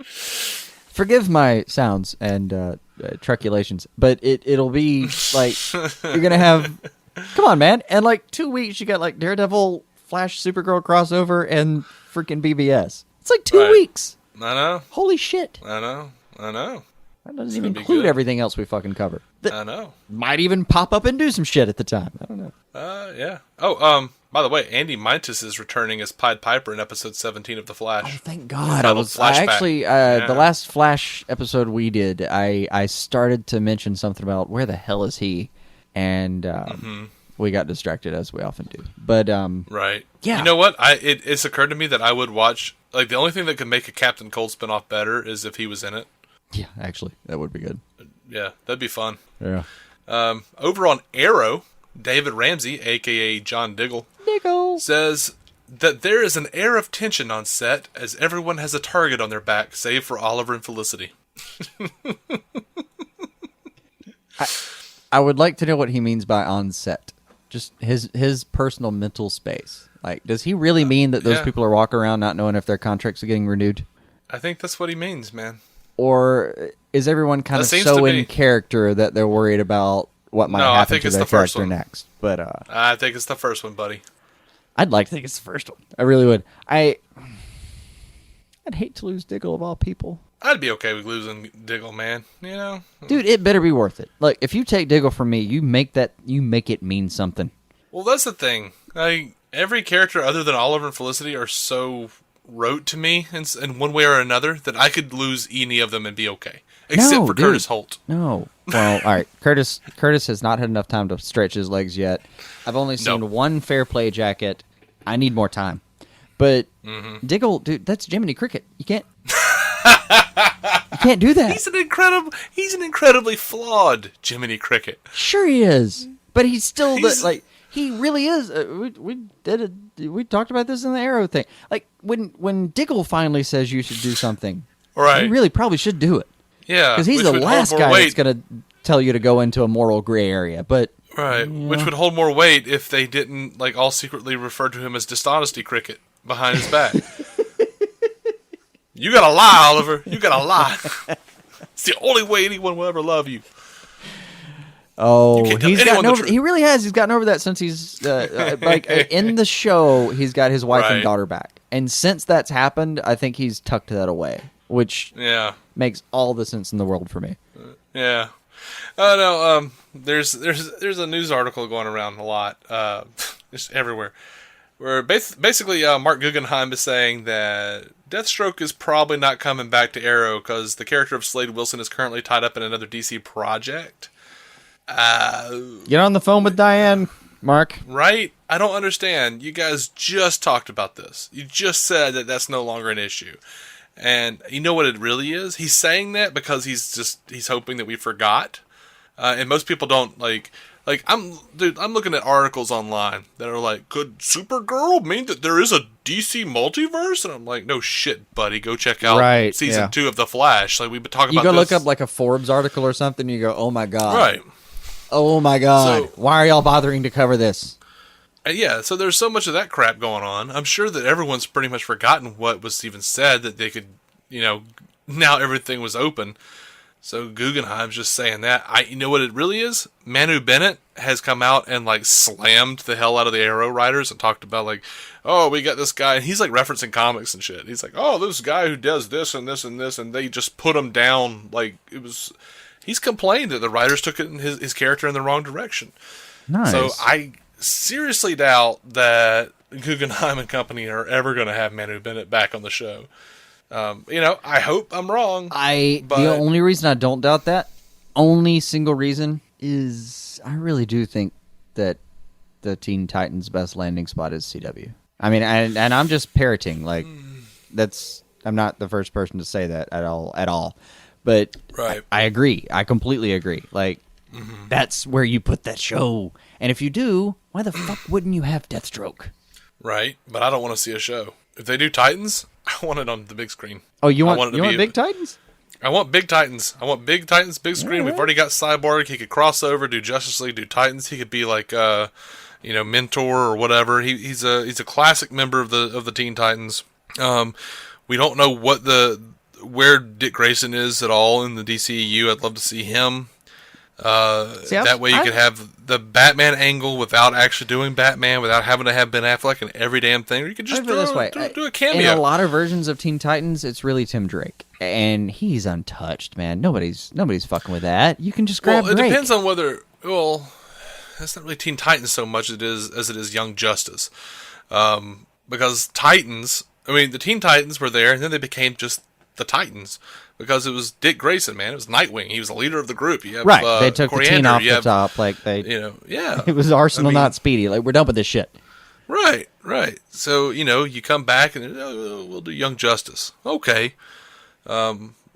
Speaker 2: Forgive my sounds and truculations, but it'll be like you're gonna have. Come on, man! And like 2 weeks, you got like Daredevil, Flash, Supergirl crossover, and freaking BBS. It's like 2 weeks.
Speaker 1: I know.
Speaker 2: Holy shit!
Speaker 1: I know.
Speaker 2: That doesn't even include everything else we fucking cover.
Speaker 1: I know.
Speaker 2: Might even pop up and do some shit at the time. I don't know.
Speaker 1: Yeah. Oh, by the way, Andy Mientus is returning as Pied Piper in episode 17 of The Flash.
Speaker 2: Oh, thank God. The last Flash episode we did, I started to mention something about where the hell is he? And we got distracted, as we often do. But,
Speaker 1: right.
Speaker 2: Yeah.
Speaker 1: You know what? It's occurred to me that I would watch, like, the only thing that could make a Captain Cold spinoff better is if he was in it.
Speaker 2: Yeah, actually, that would be good.
Speaker 1: Yeah, that'd be fun.
Speaker 2: Yeah.
Speaker 1: Over on Arrow, David Ramsey, a.k.a. John Diggle, says that there is an air of tension on set as everyone has a target on their back, save for Oliver and Felicity.
Speaker 2: I would like to know what he means by on set. Just his personal mental space. Like, does he really mean that those people are walking around not knowing if their contracts are getting renewed?
Speaker 1: I think that's what he means, man.
Speaker 2: Or is everyone kind of so in character that they're worried about what might happen to their character next? But
Speaker 1: I think it's the first one, buddy.
Speaker 2: I'd like to think it's the first one. I really would. I'd hate to lose Diggle of all people.
Speaker 1: I'd be okay with losing Diggle, man. You know,
Speaker 2: dude, it better be worth it. Like, if you take Diggle from me, you make it mean something.
Speaker 1: Well, that's the thing. Like, every character other than Oliver and Felicity are so rote to me in one way or another that I could lose any of them and be okay. Except for Curtis Holt.
Speaker 2: No. Well, all right. Curtis has not had enough time to stretch his legs yet. I've only seen one Fair Play jacket. I need more time. But Diggle, dude, that's Jiminy Cricket. You can't do that.
Speaker 1: He's an incredibly flawed Jiminy Cricket.
Speaker 2: Sure he is. But he's still he really is. We talked about this in the Arrow thing. Like when Diggle finally says you should do something,
Speaker 1: right?
Speaker 2: You really probably should do it.
Speaker 1: Yeah,
Speaker 2: because he's the last guy that's going to tell you to go into a moral gray area. But
Speaker 1: right, which would hold more weight if they didn't all secretly refer to him as Dishonesty Cricket behind his back. You gotta lie, Oliver. You gotta lie. It's the only way anyone will ever love you.
Speaker 2: Oh, he really has. He's gotten over that since he's in the show. He's got his wife and daughter back, and since that's happened, I think he's tucked that away, which makes all the sense in the world for me.
Speaker 1: Yeah. Oh no. There's a news article going around a lot, just everywhere, where basically Mark Guggenheim is saying that Deathstroke is probably not coming back to Arrow because the character of Slade Wilson is currently tied up in another DC project.
Speaker 2: Get on the phone with Diane, Mark.
Speaker 1: Right? I don't understand. You guys just talked about this. You just said that that's no longer an issue. And you know what it really is? He's saying that because he's hoping that we forgot. And most people don't I'm looking at articles online that are like, could Supergirl mean that there is a DC multiverse? And I'm like, no shit, buddy. Go check out season 2 of The Flash. Like, we've been talking about this.
Speaker 2: You go look up like a Forbes article or something, you go, oh my God.
Speaker 1: Right.
Speaker 2: Oh my God. So, why are y'all bothering to cover this?
Speaker 1: Yeah, so there's so much of that crap going on. I'm sure that everyone's pretty much forgotten what was even said, that they could, now everything was open. So Guggenheim's just saying that. You know what it really is? Manu Bennett has come out and slammed the hell out of the Arrow writers and talked about oh, we got this guy, and he's referencing comics and shit. He's like, oh, this guy who does this and this and this, and they just put him down it was. He's complained that the writers took it in his character in the wrong direction.
Speaker 2: Nice.
Speaker 1: So I seriously doubt that Guggenheim and company are ever going to have Manu Bennett back on the show. I hope I'm wrong.
Speaker 2: The only reason I don't doubt that, only single reason, is I really do think that the Teen Titans' best landing spot is CW. I mean, and I'm just parroting. I'm not the first person to say that at all. But
Speaker 1: Right.
Speaker 2: I agree. I completely agree. Like, that's where you put that show. And if you do, why the fuck wouldn't you have Deathstroke?
Speaker 1: Right, but I don't want to see a show. If they do Titans, I want it on the big screen.
Speaker 2: Oh, you want
Speaker 1: Big
Speaker 2: Big Titans?
Speaker 1: I want big Titans. I want big Titans, big screen.
Speaker 2: Yeah.
Speaker 1: We've already got Cyborg. He could cross over, do Justice League, do Titans. He could be like, mentor or whatever. He's a classic member of the Teen Titans. We don't know where Dick Grayson is at all in the DCEU. I'd love to see him. That way you could have the Batman angle without actually doing Batman, without having to have Ben Affleck in every damn thing. Or you could just do a cameo.
Speaker 2: In a lot of versions of Teen Titans, it's really Tim Drake, and he's untouched, man. Nobody's fucking with that. You can just grab
Speaker 1: Well, it
Speaker 2: Drake.
Speaker 1: depends on whether. Well, that's not really Teen Titans so much as it is Young Justice, because Titans. I mean, the Teen Titans were there, and then they became just the Titans. Because it was Dick Grayson, man. It was Nightwing. He was the leader of the group. You have,
Speaker 2: right. They took
Speaker 1: Coriander,
Speaker 2: the teen off the top. Like,
Speaker 1: yeah.
Speaker 2: It was Arsenal, not Speedy. Like, we're done with this shit.
Speaker 1: Right. So, you come back and we'll do Young Justice. Okay.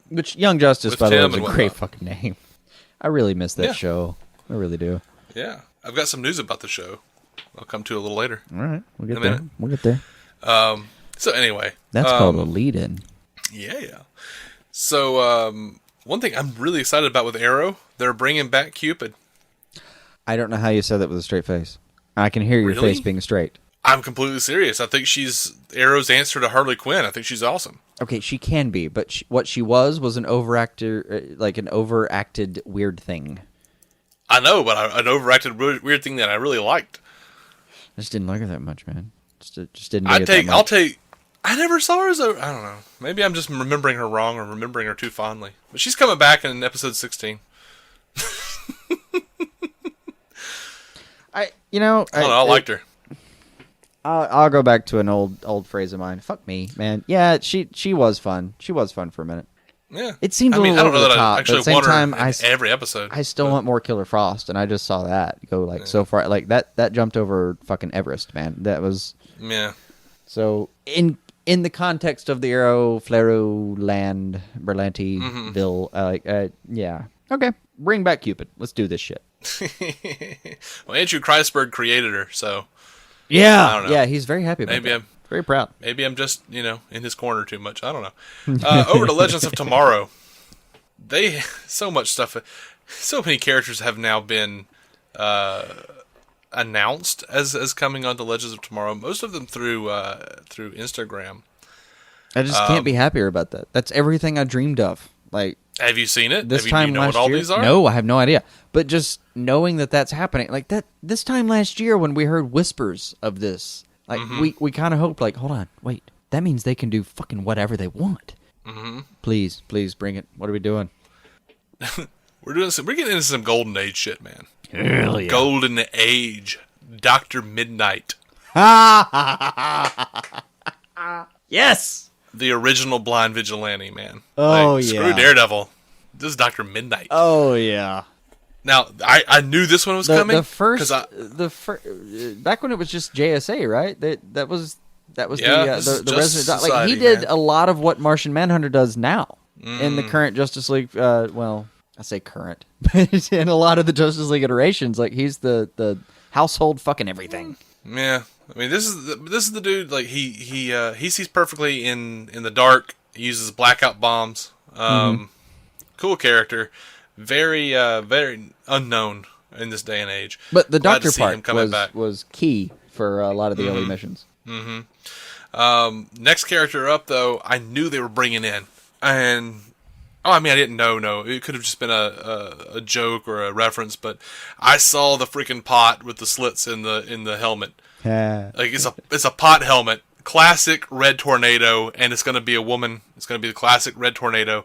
Speaker 2: Which, Young Justice, by the way, is a great
Speaker 1: whatnot.
Speaker 2: fucking name. I really miss that show. I really do.
Speaker 1: Yeah. I've got some news about the show. I'll come to a little later.
Speaker 2: All right. We'll get
Speaker 1: In a
Speaker 2: there.
Speaker 1: minute.
Speaker 2: We'll get there.
Speaker 1: So, anyway.
Speaker 2: That's called a lead-in.
Speaker 1: Yeah. So, one thing I'm really excited about with Arrow, they're bringing back Cupid.
Speaker 2: I don't know how you said that with a straight face. I can hear your
Speaker 1: Really?
Speaker 2: face being straight.
Speaker 1: I'm completely serious. I think she's Arrow's answer to Harley Quinn. I think she's awesome.
Speaker 2: Okay, she can be, but what she was an overactor, like an overacted weird thing.
Speaker 1: I know, but an overacted weird thing that I really liked.
Speaker 2: I just didn't like her that much, man. Just didn't. That much.
Speaker 1: I never saw her as a. I don't know. Maybe I'm just remembering her wrong or remembering her too fondly. But she's coming back in episode 16.
Speaker 2: I don't know.
Speaker 1: I liked her.
Speaker 2: I'll go back to an old phrase of mine. Fuck me, man. Yeah, she was fun. She was fun for a minute.
Speaker 1: Yeah.
Speaker 2: It seemed a little
Speaker 1: I don't
Speaker 2: over
Speaker 1: know
Speaker 2: the
Speaker 1: that
Speaker 2: top,
Speaker 1: I actually
Speaker 2: but at the same
Speaker 1: want her
Speaker 2: time,
Speaker 1: in every episode.
Speaker 2: I still want more Killer Frost, and I just saw that go so far. Like that jumped over fucking Everest, man. That was So in the context of the Arrow, Flero land, Berlanti-ville, yeah. Okay, bring back Cupid. Let's do this shit.
Speaker 1: Well, Andrew Kreisberg created her, so
Speaker 2: yeah,
Speaker 1: I don't know.
Speaker 2: Yeah, he's very happy about
Speaker 1: Maybe
Speaker 2: that.
Speaker 1: I'm
Speaker 2: very proud.
Speaker 1: Maybe I'm just in his corner too much. I don't know. Over to Legends of Tomorrow. So much stuff. So many characters have now been announced as coming onto Legends of Tomorrow. Most of them through Instagram.
Speaker 2: I just can't be happier about that. That's everything I dreamed of. Like,
Speaker 1: have you seen it?
Speaker 2: This
Speaker 1: do
Speaker 2: time
Speaker 1: you know
Speaker 2: last
Speaker 1: what all
Speaker 2: year,
Speaker 1: these are?
Speaker 2: No, I have no idea. But just knowing that's happening, like that. This time last year, when we heard whispers of this, like we kind of hoped, like, hold on, wait, that means they can do fucking whatever they want. Mm-hmm. Please bring it. What are we doing?
Speaker 1: We're getting into some Golden Age shit, man.
Speaker 2: Hell yeah.
Speaker 1: Golden Age. Dr. Midnight.
Speaker 2: Yes.
Speaker 1: The original blind vigilante, man.
Speaker 2: Oh,
Speaker 1: like,
Speaker 2: yeah.
Speaker 1: Screw Daredevil. This is Dr. Midnight.
Speaker 2: Oh yeah.
Speaker 1: Now, I knew this one was coming.
Speaker 2: The first, back when it was just JSA, right? That was the Resident. Like, he did a lot of what Martian Manhunter does now in the current Justice League. Well, I say current, but in a lot of the Justice League iterations, like, he's the household fucking everything.
Speaker 1: Yeah, I mean, this is the dude. Like, he sees perfectly in the dark. He uses blackout bombs. Cool character. Very very unknown in this day and age.
Speaker 2: But the
Speaker 1: Glad
Speaker 2: doctor
Speaker 1: to see him coming
Speaker 2: part
Speaker 1: back.
Speaker 2: was key for a lot of the early missions.
Speaker 1: Next character up, though, I knew they were bringing in, and I didn't know. No, it could have just been a joke or a reference, but I saw the freaking pot with the slits in the helmet. Like, it's a pot helmet, classic Red Tornado, and it's going to be a woman. It's going to be the classic Red Tornado,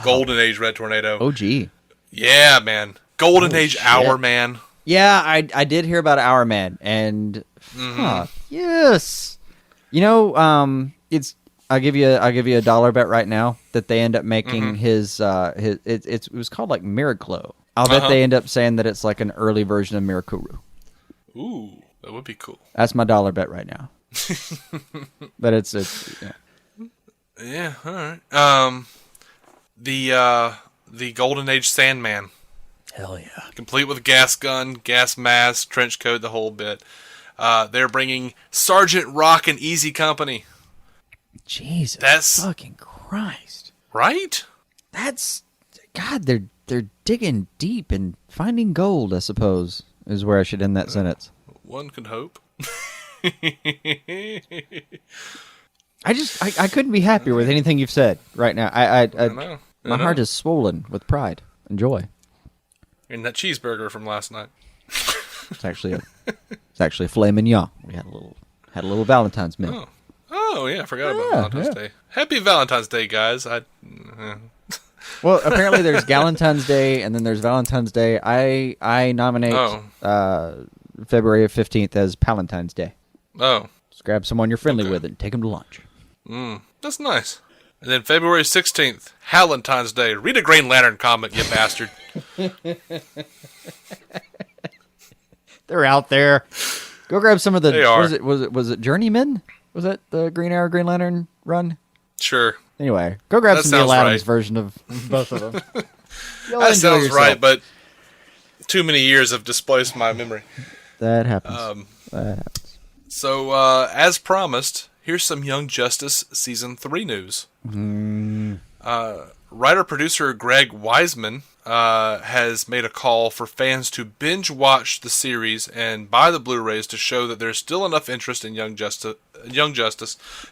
Speaker 1: Golden Age Red Tornado.
Speaker 2: Oh, gee.
Speaker 1: Yeah, man, Golden Age
Speaker 2: shit.
Speaker 1: Hour Man.
Speaker 2: Yeah, I did hear about Hour Man, and yes, I'll give you a dollar bet right now that they end up making his it was called like Miraclo. I'll bet they end up saying that it's like an early version of Mirakuru.
Speaker 1: Ooh, that would be cool.
Speaker 2: That's my dollar bet right now. But it's yeah.
Speaker 1: Yeah, all right. The Golden Age Sandman,
Speaker 2: Hell yeah.
Speaker 1: complete with gas gun, gas mask, trench coat, the whole bit. They're bringing Sergeant Rock and Easy Company.
Speaker 2: Jesus
Speaker 1: That's
Speaker 2: fucking Christ.
Speaker 1: right.
Speaker 2: That's God. They're digging deep and finding gold. I suppose is where I should end that sentence.
Speaker 1: One could hope.
Speaker 2: I couldn't be happier with anything you've said right now. I
Speaker 1: know.
Speaker 2: My heart is swollen with pride and joy.
Speaker 1: And that cheeseburger from last night.
Speaker 2: It's actually a filet mignon. We had a little Valentine's meal.
Speaker 1: Oh yeah, I forgot about Valentine's Day. Happy Valentine's Day, guys.
Speaker 2: Well, apparently there's Galentine's Day and then there's Valentine's Day. I nominate February 15th as Palentine's Day.
Speaker 1: Oh.
Speaker 2: Just grab someone you're friendly with and take them to lunch.
Speaker 1: That's nice. And then February 16th, Halentine's Day. Read a Green Lantern comic, you bastard.
Speaker 2: They're out there. Go grab some of the.
Speaker 1: They are.
Speaker 2: Was it Journeyman? Was that the Green Arrow Green Lantern run?
Speaker 1: Sure.
Speaker 2: Anyway, go grab
Speaker 1: That
Speaker 2: some Neil
Speaker 1: sounds
Speaker 2: Adams
Speaker 1: right.
Speaker 2: version of both of them.
Speaker 1: That sounds right, but too many years have displaced my memory.
Speaker 2: That happens. That happens.
Speaker 1: So, as promised, here's some Young Justice Season 3 news. Writer-producer Greg Wiseman has made a call for fans to binge-watch the series and buy the Blu-rays to show that there's still enough interest in Young Justice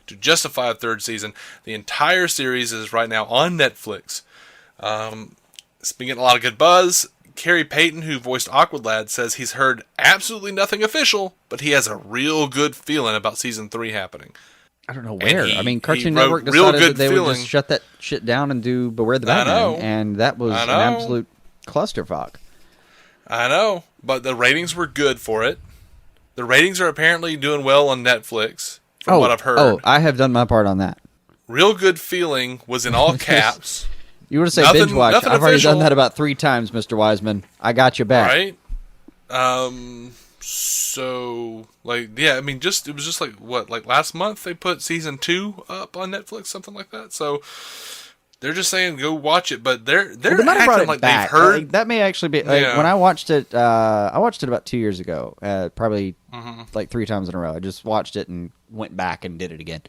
Speaker 1: to justify a third season. The entire series is right now on Netflix. It's been getting a lot of good buzz. Carrie Payton, who voiced Aqualad, says he's heard absolutely nothing official, but he has a real good feeling about Season 3 happening.
Speaker 2: I don't know where.
Speaker 1: I
Speaker 2: mean, Cartoon Network decided that they would just shut that shit down and do Beware the Batman, and that was an absolute clusterfuck.
Speaker 1: I know, but the ratings were good for it. The ratings are apparently doing well on Netflix, from what I've heard.
Speaker 2: Oh, I have done my part on that.
Speaker 1: Real good feeling was in all caps.
Speaker 2: You were to say binge watch. I've already done that about 3 times, Mr. Wiseman. I got you back.
Speaker 1: Right? So, like, yeah, I mean, it was just like, what, like last month they put Season 2 up on Netflix, something like that. So, they're just saying go watch it, but they're acting like they've heard.
Speaker 2: Like, that may actually be, when I watched it about 2 years ago, probably like 3 times in a row. I just watched it and went back and did it again.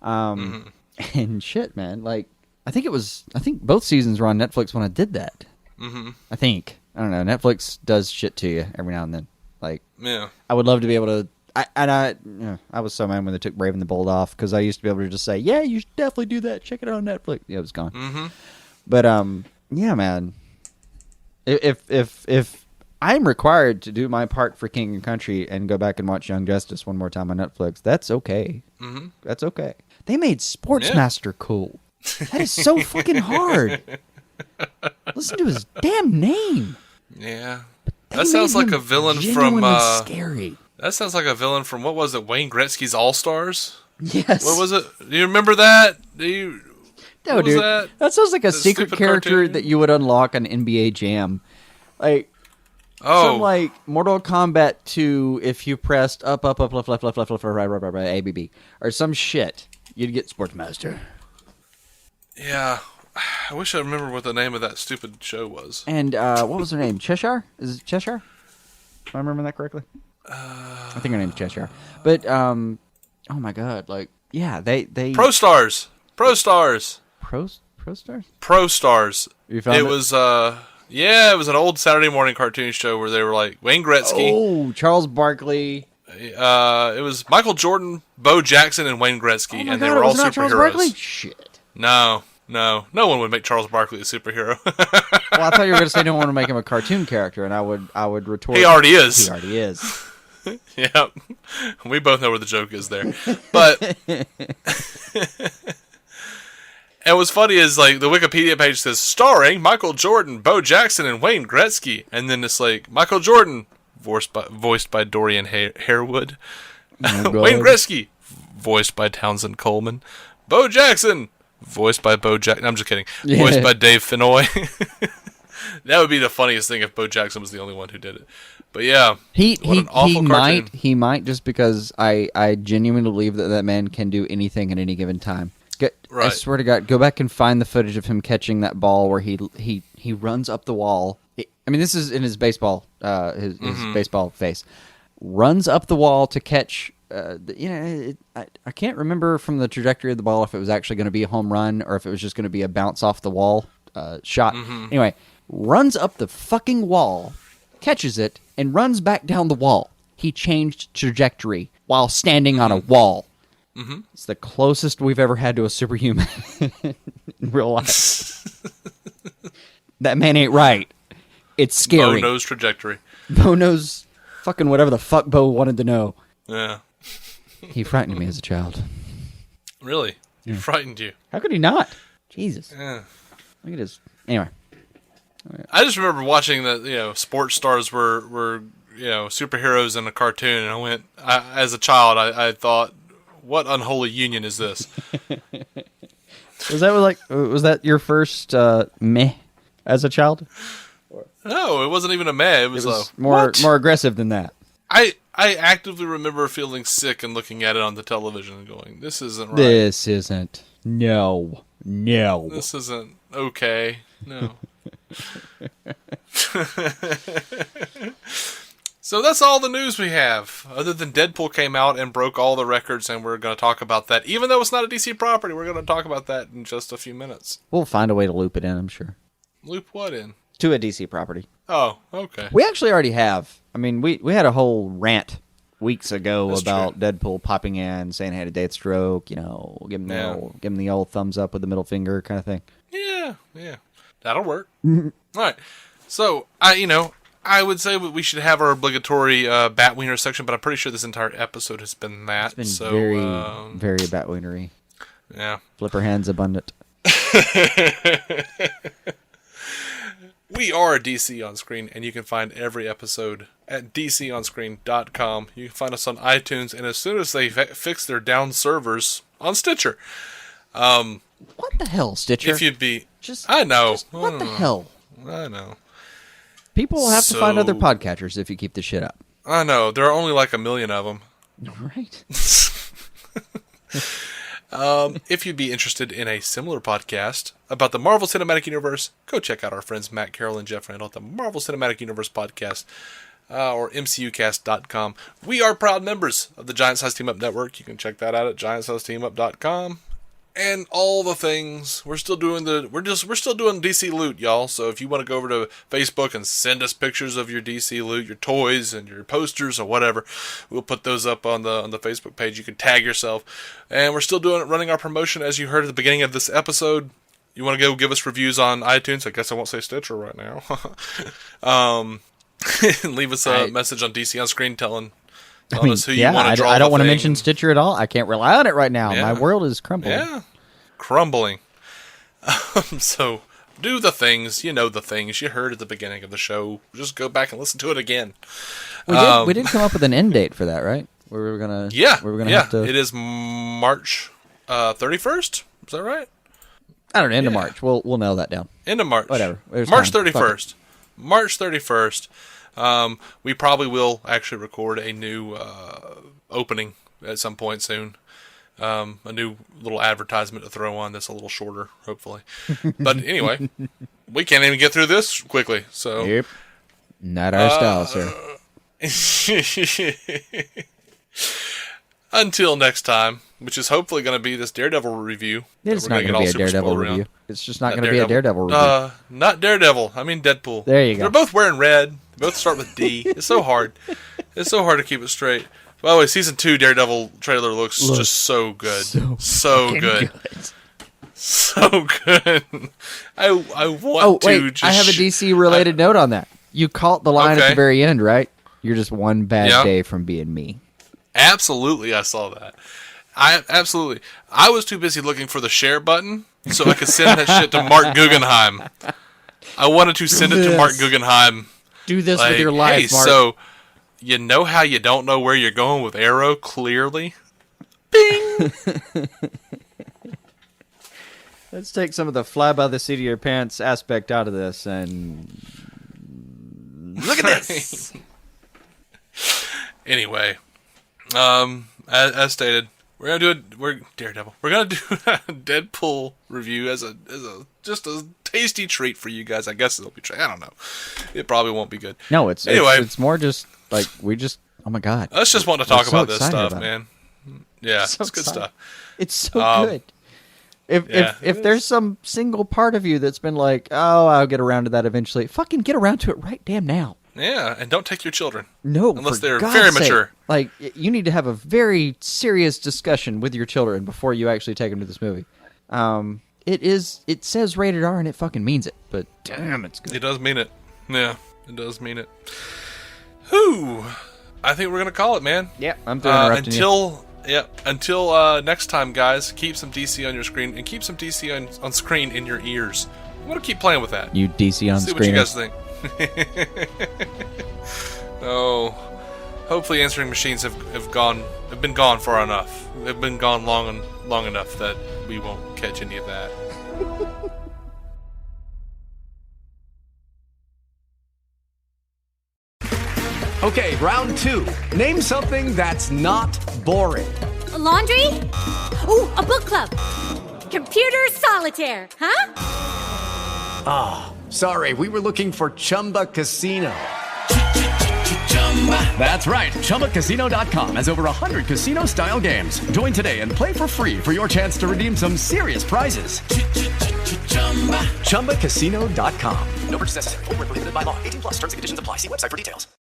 Speaker 2: And shit, man, like, I think both seasons were on Netflix when I did that. I think. I don't know. Netflix does shit to you every now and then. Like, yeah. I would love to be able to. I was so mad when they took Brave and the Bold off because I used to be able to just say, yeah, you should definitely do that. Check it out on Netflix. Yeah, it was gone. But yeah, man. If I'm required to do my part for King and Country and go back and watch Young Justice one more time on Netflix, that's okay. That's okay. They made Sportsmaster cool. That is so fucking hard. Listen to his damn name.
Speaker 1: Yeah. That sounds like a villain from
Speaker 2: scary.
Speaker 1: That sounds like a villain from, what was it, Wayne Gretzky's All-Stars?
Speaker 2: Yes.
Speaker 1: What was it? Do you remember that?
Speaker 2: No, dude. That sounds like a secret character cartoon that you would unlock on NBA Jam. Like some like Mortal Kombat 2 if you pressed up, left, right, A, B, B. Or some shit. You'd get Sportsmaster.
Speaker 1: Yeah. I wish I remember what the name of that stupid show was.
Speaker 2: And what was her name? Cheshire? Is it Cheshire? Am I remembering that correctly? I think her name's Cheshire. But oh my god, like yeah, they Pro Stars.
Speaker 1: Pro Stars.
Speaker 2: Pro Stars?
Speaker 1: Pro Stars.
Speaker 2: You found it?
Speaker 1: Was it was an old Saturday morning cartoon show where they were like Wayne Gretzky.
Speaker 2: Oh, Charles Barkley.
Speaker 1: It was Michael Jordan, Bo Jackson, and Wayne Gretzky, and they were all superheroes.
Speaker 2: Charles Barkley? Shit.
Speaker 1: No one would make Charles Barkley a superhero.
Speaker 2: Well, I thought you were going to say no one would make him a cartoon character, and I would retort.
Speaker 1: He already is.
Speaker 2: He already is.
Speaker 1: Yeah, we both know where the joke is there. But and what's funny is like the Wikipedia page says starring Michael Jordan, Bo Jackson, and Wayne Gretzky, and then it's like Michael Jordan voiced by Dorian Harewood, Wayne Gretzky voiced by Townsend Coleman, Bo Jackson voiced by Bo Jackson. I'm just kidding. Yeah. Voiced by Dave Fennoy. That would be the funniest thing if Bo Jackson was the only one who did it. But yeah,
Speaker 2: he might just because I genuinely believe that man can do anything at any given time. I
Speaker 1: Right.
Speaker 2: swear to God, go back and find the footage of him catching that ball where he runs up the wall. I mean, this is in his baseball, his baseball face. Runs up the wall to catch. I can't remember from the trajectory of the ball if it was actually going to be a home run or if it was just going to be a bounce off the wall shot. Anyway, runs up the fucking wall, catches it, and runs back down the wall. He changed trajectory while standing on a wall. It's the closest we've ever had to a superhuman in real life. That man ain't right. It's scary.
Speaker 1: Bo knows trajectory.
Speaker 2: Bo knows fucking whatever the fuck Bo wanted to know.
Speaker 1: Yeah.
Speaker 2: He frightened me as a child.
Speaker 1: Really? He frightened you?
Speaker 2: How could he not? Jesus.
Speaker 1: Yeah.
Speaker 2: Look at his... Anyway.
Speaker 1: I just remember watching that, sports stars were superheroes in a cartoon, and I went, as a child, I thought, what unholy union is this?
Speaker 2: Was that your first meh as a child?
Speaker 1: No, it wasn't even a meh. It was
Speaker 2: more aggressive than that.
Speaker 1: I actively remember feeling sick and looking at it on the television and going, this isn't right.
Speaker 2: This isn't. No.
Speaker 1: This isn't okay. No. So that's all the news we have, other than Deadpool came out and broke all the records, and we're going to talk about that. Even though it's not a DC property, we're going to talk about that in just a few minutes.
Speaker 2: We'll find a way to loop it in, I'm sure.
Speaker 1: Loop what in?
Speaker 2: To a DC property.
Speaker 1: Oh, okay.
Speaker 2: We actually already have. I mean, we had a whole rant weeks ago
Speaker 1: That's
Speaker 2: about
Speaker 1: true.
Speaker 2: Deadpool popping in, saying he had a death stroke, give him the old thumbs up with the middle finger kind of thing.
Speaker 1: Yeah. That'll work. All right. So, I would say we should have our obligatory Batwiener section, but I'm pretty sure this entire episode has been that.
Speaker 2: It's been very Batwienery.
Speaker 1: Yeah.
Speaker 2: Flipper hands abundant.
Speaker 1: We are DC On Screen, and you can find every episode at dconscreen.com. You can find us on iTunes, and as soon as they fix their down servers, on Stitcher.
Speaker 2: What the hell, Stitcher?
Speaker 1: If you'd be...
Speaker 2: Just,
Speaker 1: I know.
Speaker 2: What the hell?
Speaker 1: I know.
Speaker 2: People will have to find other podcatchers if you keep this shit up.
Speaker 1: I know. There are only like 1 million of them.
Speaker 2: Right.
Speaker 1: If you'd be interested in a similar podcast about the Marvel Cinematic Universe, go check out our friends Matt Carroll and Jeff Randall at the Marvel Cinematic Universe podcast, or mcucast.com. We are proud members of the Giant Size Team Up Network. You can check that out at giantsizeteamup.com. And all the things. We're still doing DC loot, y'all. So if you want to go over to Facebook and send us pictures of your DC loot, your toys and your posters or whatever, we'll put those up on the Facebook page. You can tag yourself. And we're still running our promotion, as you heard at the beginning of this episode. You want to go give us reviews on iTunes? I guess I won't say Stitcher right now. Leave us a message on DC On Screen telling us who you want to draw.
Speaker 2: I don't want to mention Stitcher at all. I can't rely on it right now.
Speaker 1: Yeah.
Speaker 2: My world is crumbling.
Speaker 1: Yeah, crumbling. So do the things. You know the things you heard at the beginning of the show. Just go back and listen to it again.
Speaker 2: We did come up with an end date for that, right? Where we were gonna.
Speaker 1: Yeah.
Speaker 2: Have to...
Speaker 1: It is March 31st. Is that right?
Speaker 2: I don't know. End of March. We'll nail that down.
Speaker 1: End of March.
Speaker 2: Whatever.
Speaker 1: March 31st. March 31st. We probably will actually record a new opening at some point soon. A new little advertisement to throw on that's a little shorter, hopefully. But anyway, we can't even get through this quickly. So,
Speaker 2: yep. Not our style, sir.
Speaker 1: Until next time, which is hopefully going to be this Daredevil review.
Speaker 2: It's not going to be a Daredevil review. It's just not going to be a Daredevil review.
Speaker 1: Not Daredevil. I mean Deadpool.
Speaker 2: There you go.
Speaker 1: They're both wearing red. They both start with D. It's so hard. It's so hard to keep it straight. By the way, season 2 Daredevil trailer looks just so good. So good. So good. I want to.
Speaker 2: Wait, I have a DC related note on that. You caught the line at the very end, right? You're just one bad day from being me.
Speaker 1: Absolutely, I saw that. I was too busy looking for the share button so I could send that shit to Mark Guggenheim. I wanted to send it to Mark Guggenheim.
Speaker 2: Do this with your life, Mark.
Speaker 1: So, you know how you don't know where you're going with Arrow, clearly? Bing!
Speaker 2: Let's take some of the fly by the seat of your pants aspect out of this and look at this.
Speaker 1: Anyway, as stated, We're Daredevil. We're gonna do a Deadpool review as a just a tasty treat for you guys. I guess it'll be. I don't know. It probably won't be good.
Speaker 2: No, it's more just like oh my god.
Speaker 1: Let's just want to talk about this stuff, man. Yeah, it's good stuff.
Speaker 2: It's so good. If there's some single part of you that's been like, oh, I'll get around to that eventually, fucking get around to it right damn now.
Speaker 1: Yeah, and don't take your children.
Speaker 2: No,
Speaker 1: unless they're
Speaker 2: God's
Speaker 1: very
Speaker 2: sake.
Speaker 1: mature.
Speaker 2: Like, you need to have a very serious discussion with your children before you actually take them to this movie. It says rated R and it fucking means it, but damn, it's good.
Speaker 1: It does mean it. Yeah, it does mean it. Whew. I think we're gonna call it, man.
Speaker 2: Yeah, I'm interrupting you.
Speaker 1: Until next time, guys. Keep some DC on your screen and keep some DC on screen in your ears. I'm gonna keep playing with that.
Speaker 2: You DC on
Speaker 1: See
Speaker 2: screen.
Speaker 1: what you guys think. Oh, hopefully answering machines have been gone far enough. They've been gone long enough that we won't catch any of that.
Speaker 3: Okay, round 2. Name something that's not boring.
Speaker 4: A laundry? Ooh, a book club. Computer solitaire, huh?
Speaker 3: Sorry, we were looking for Chumba Casino. That's right. ChumbaCasino.com has over 100 casino-style games. Join today and play for free for your chance to redeem some serious prizes. ChumbaCasino.com. No purchase necessary. Void where prohibited by law. 18+ terms and conditions apply. See website for details.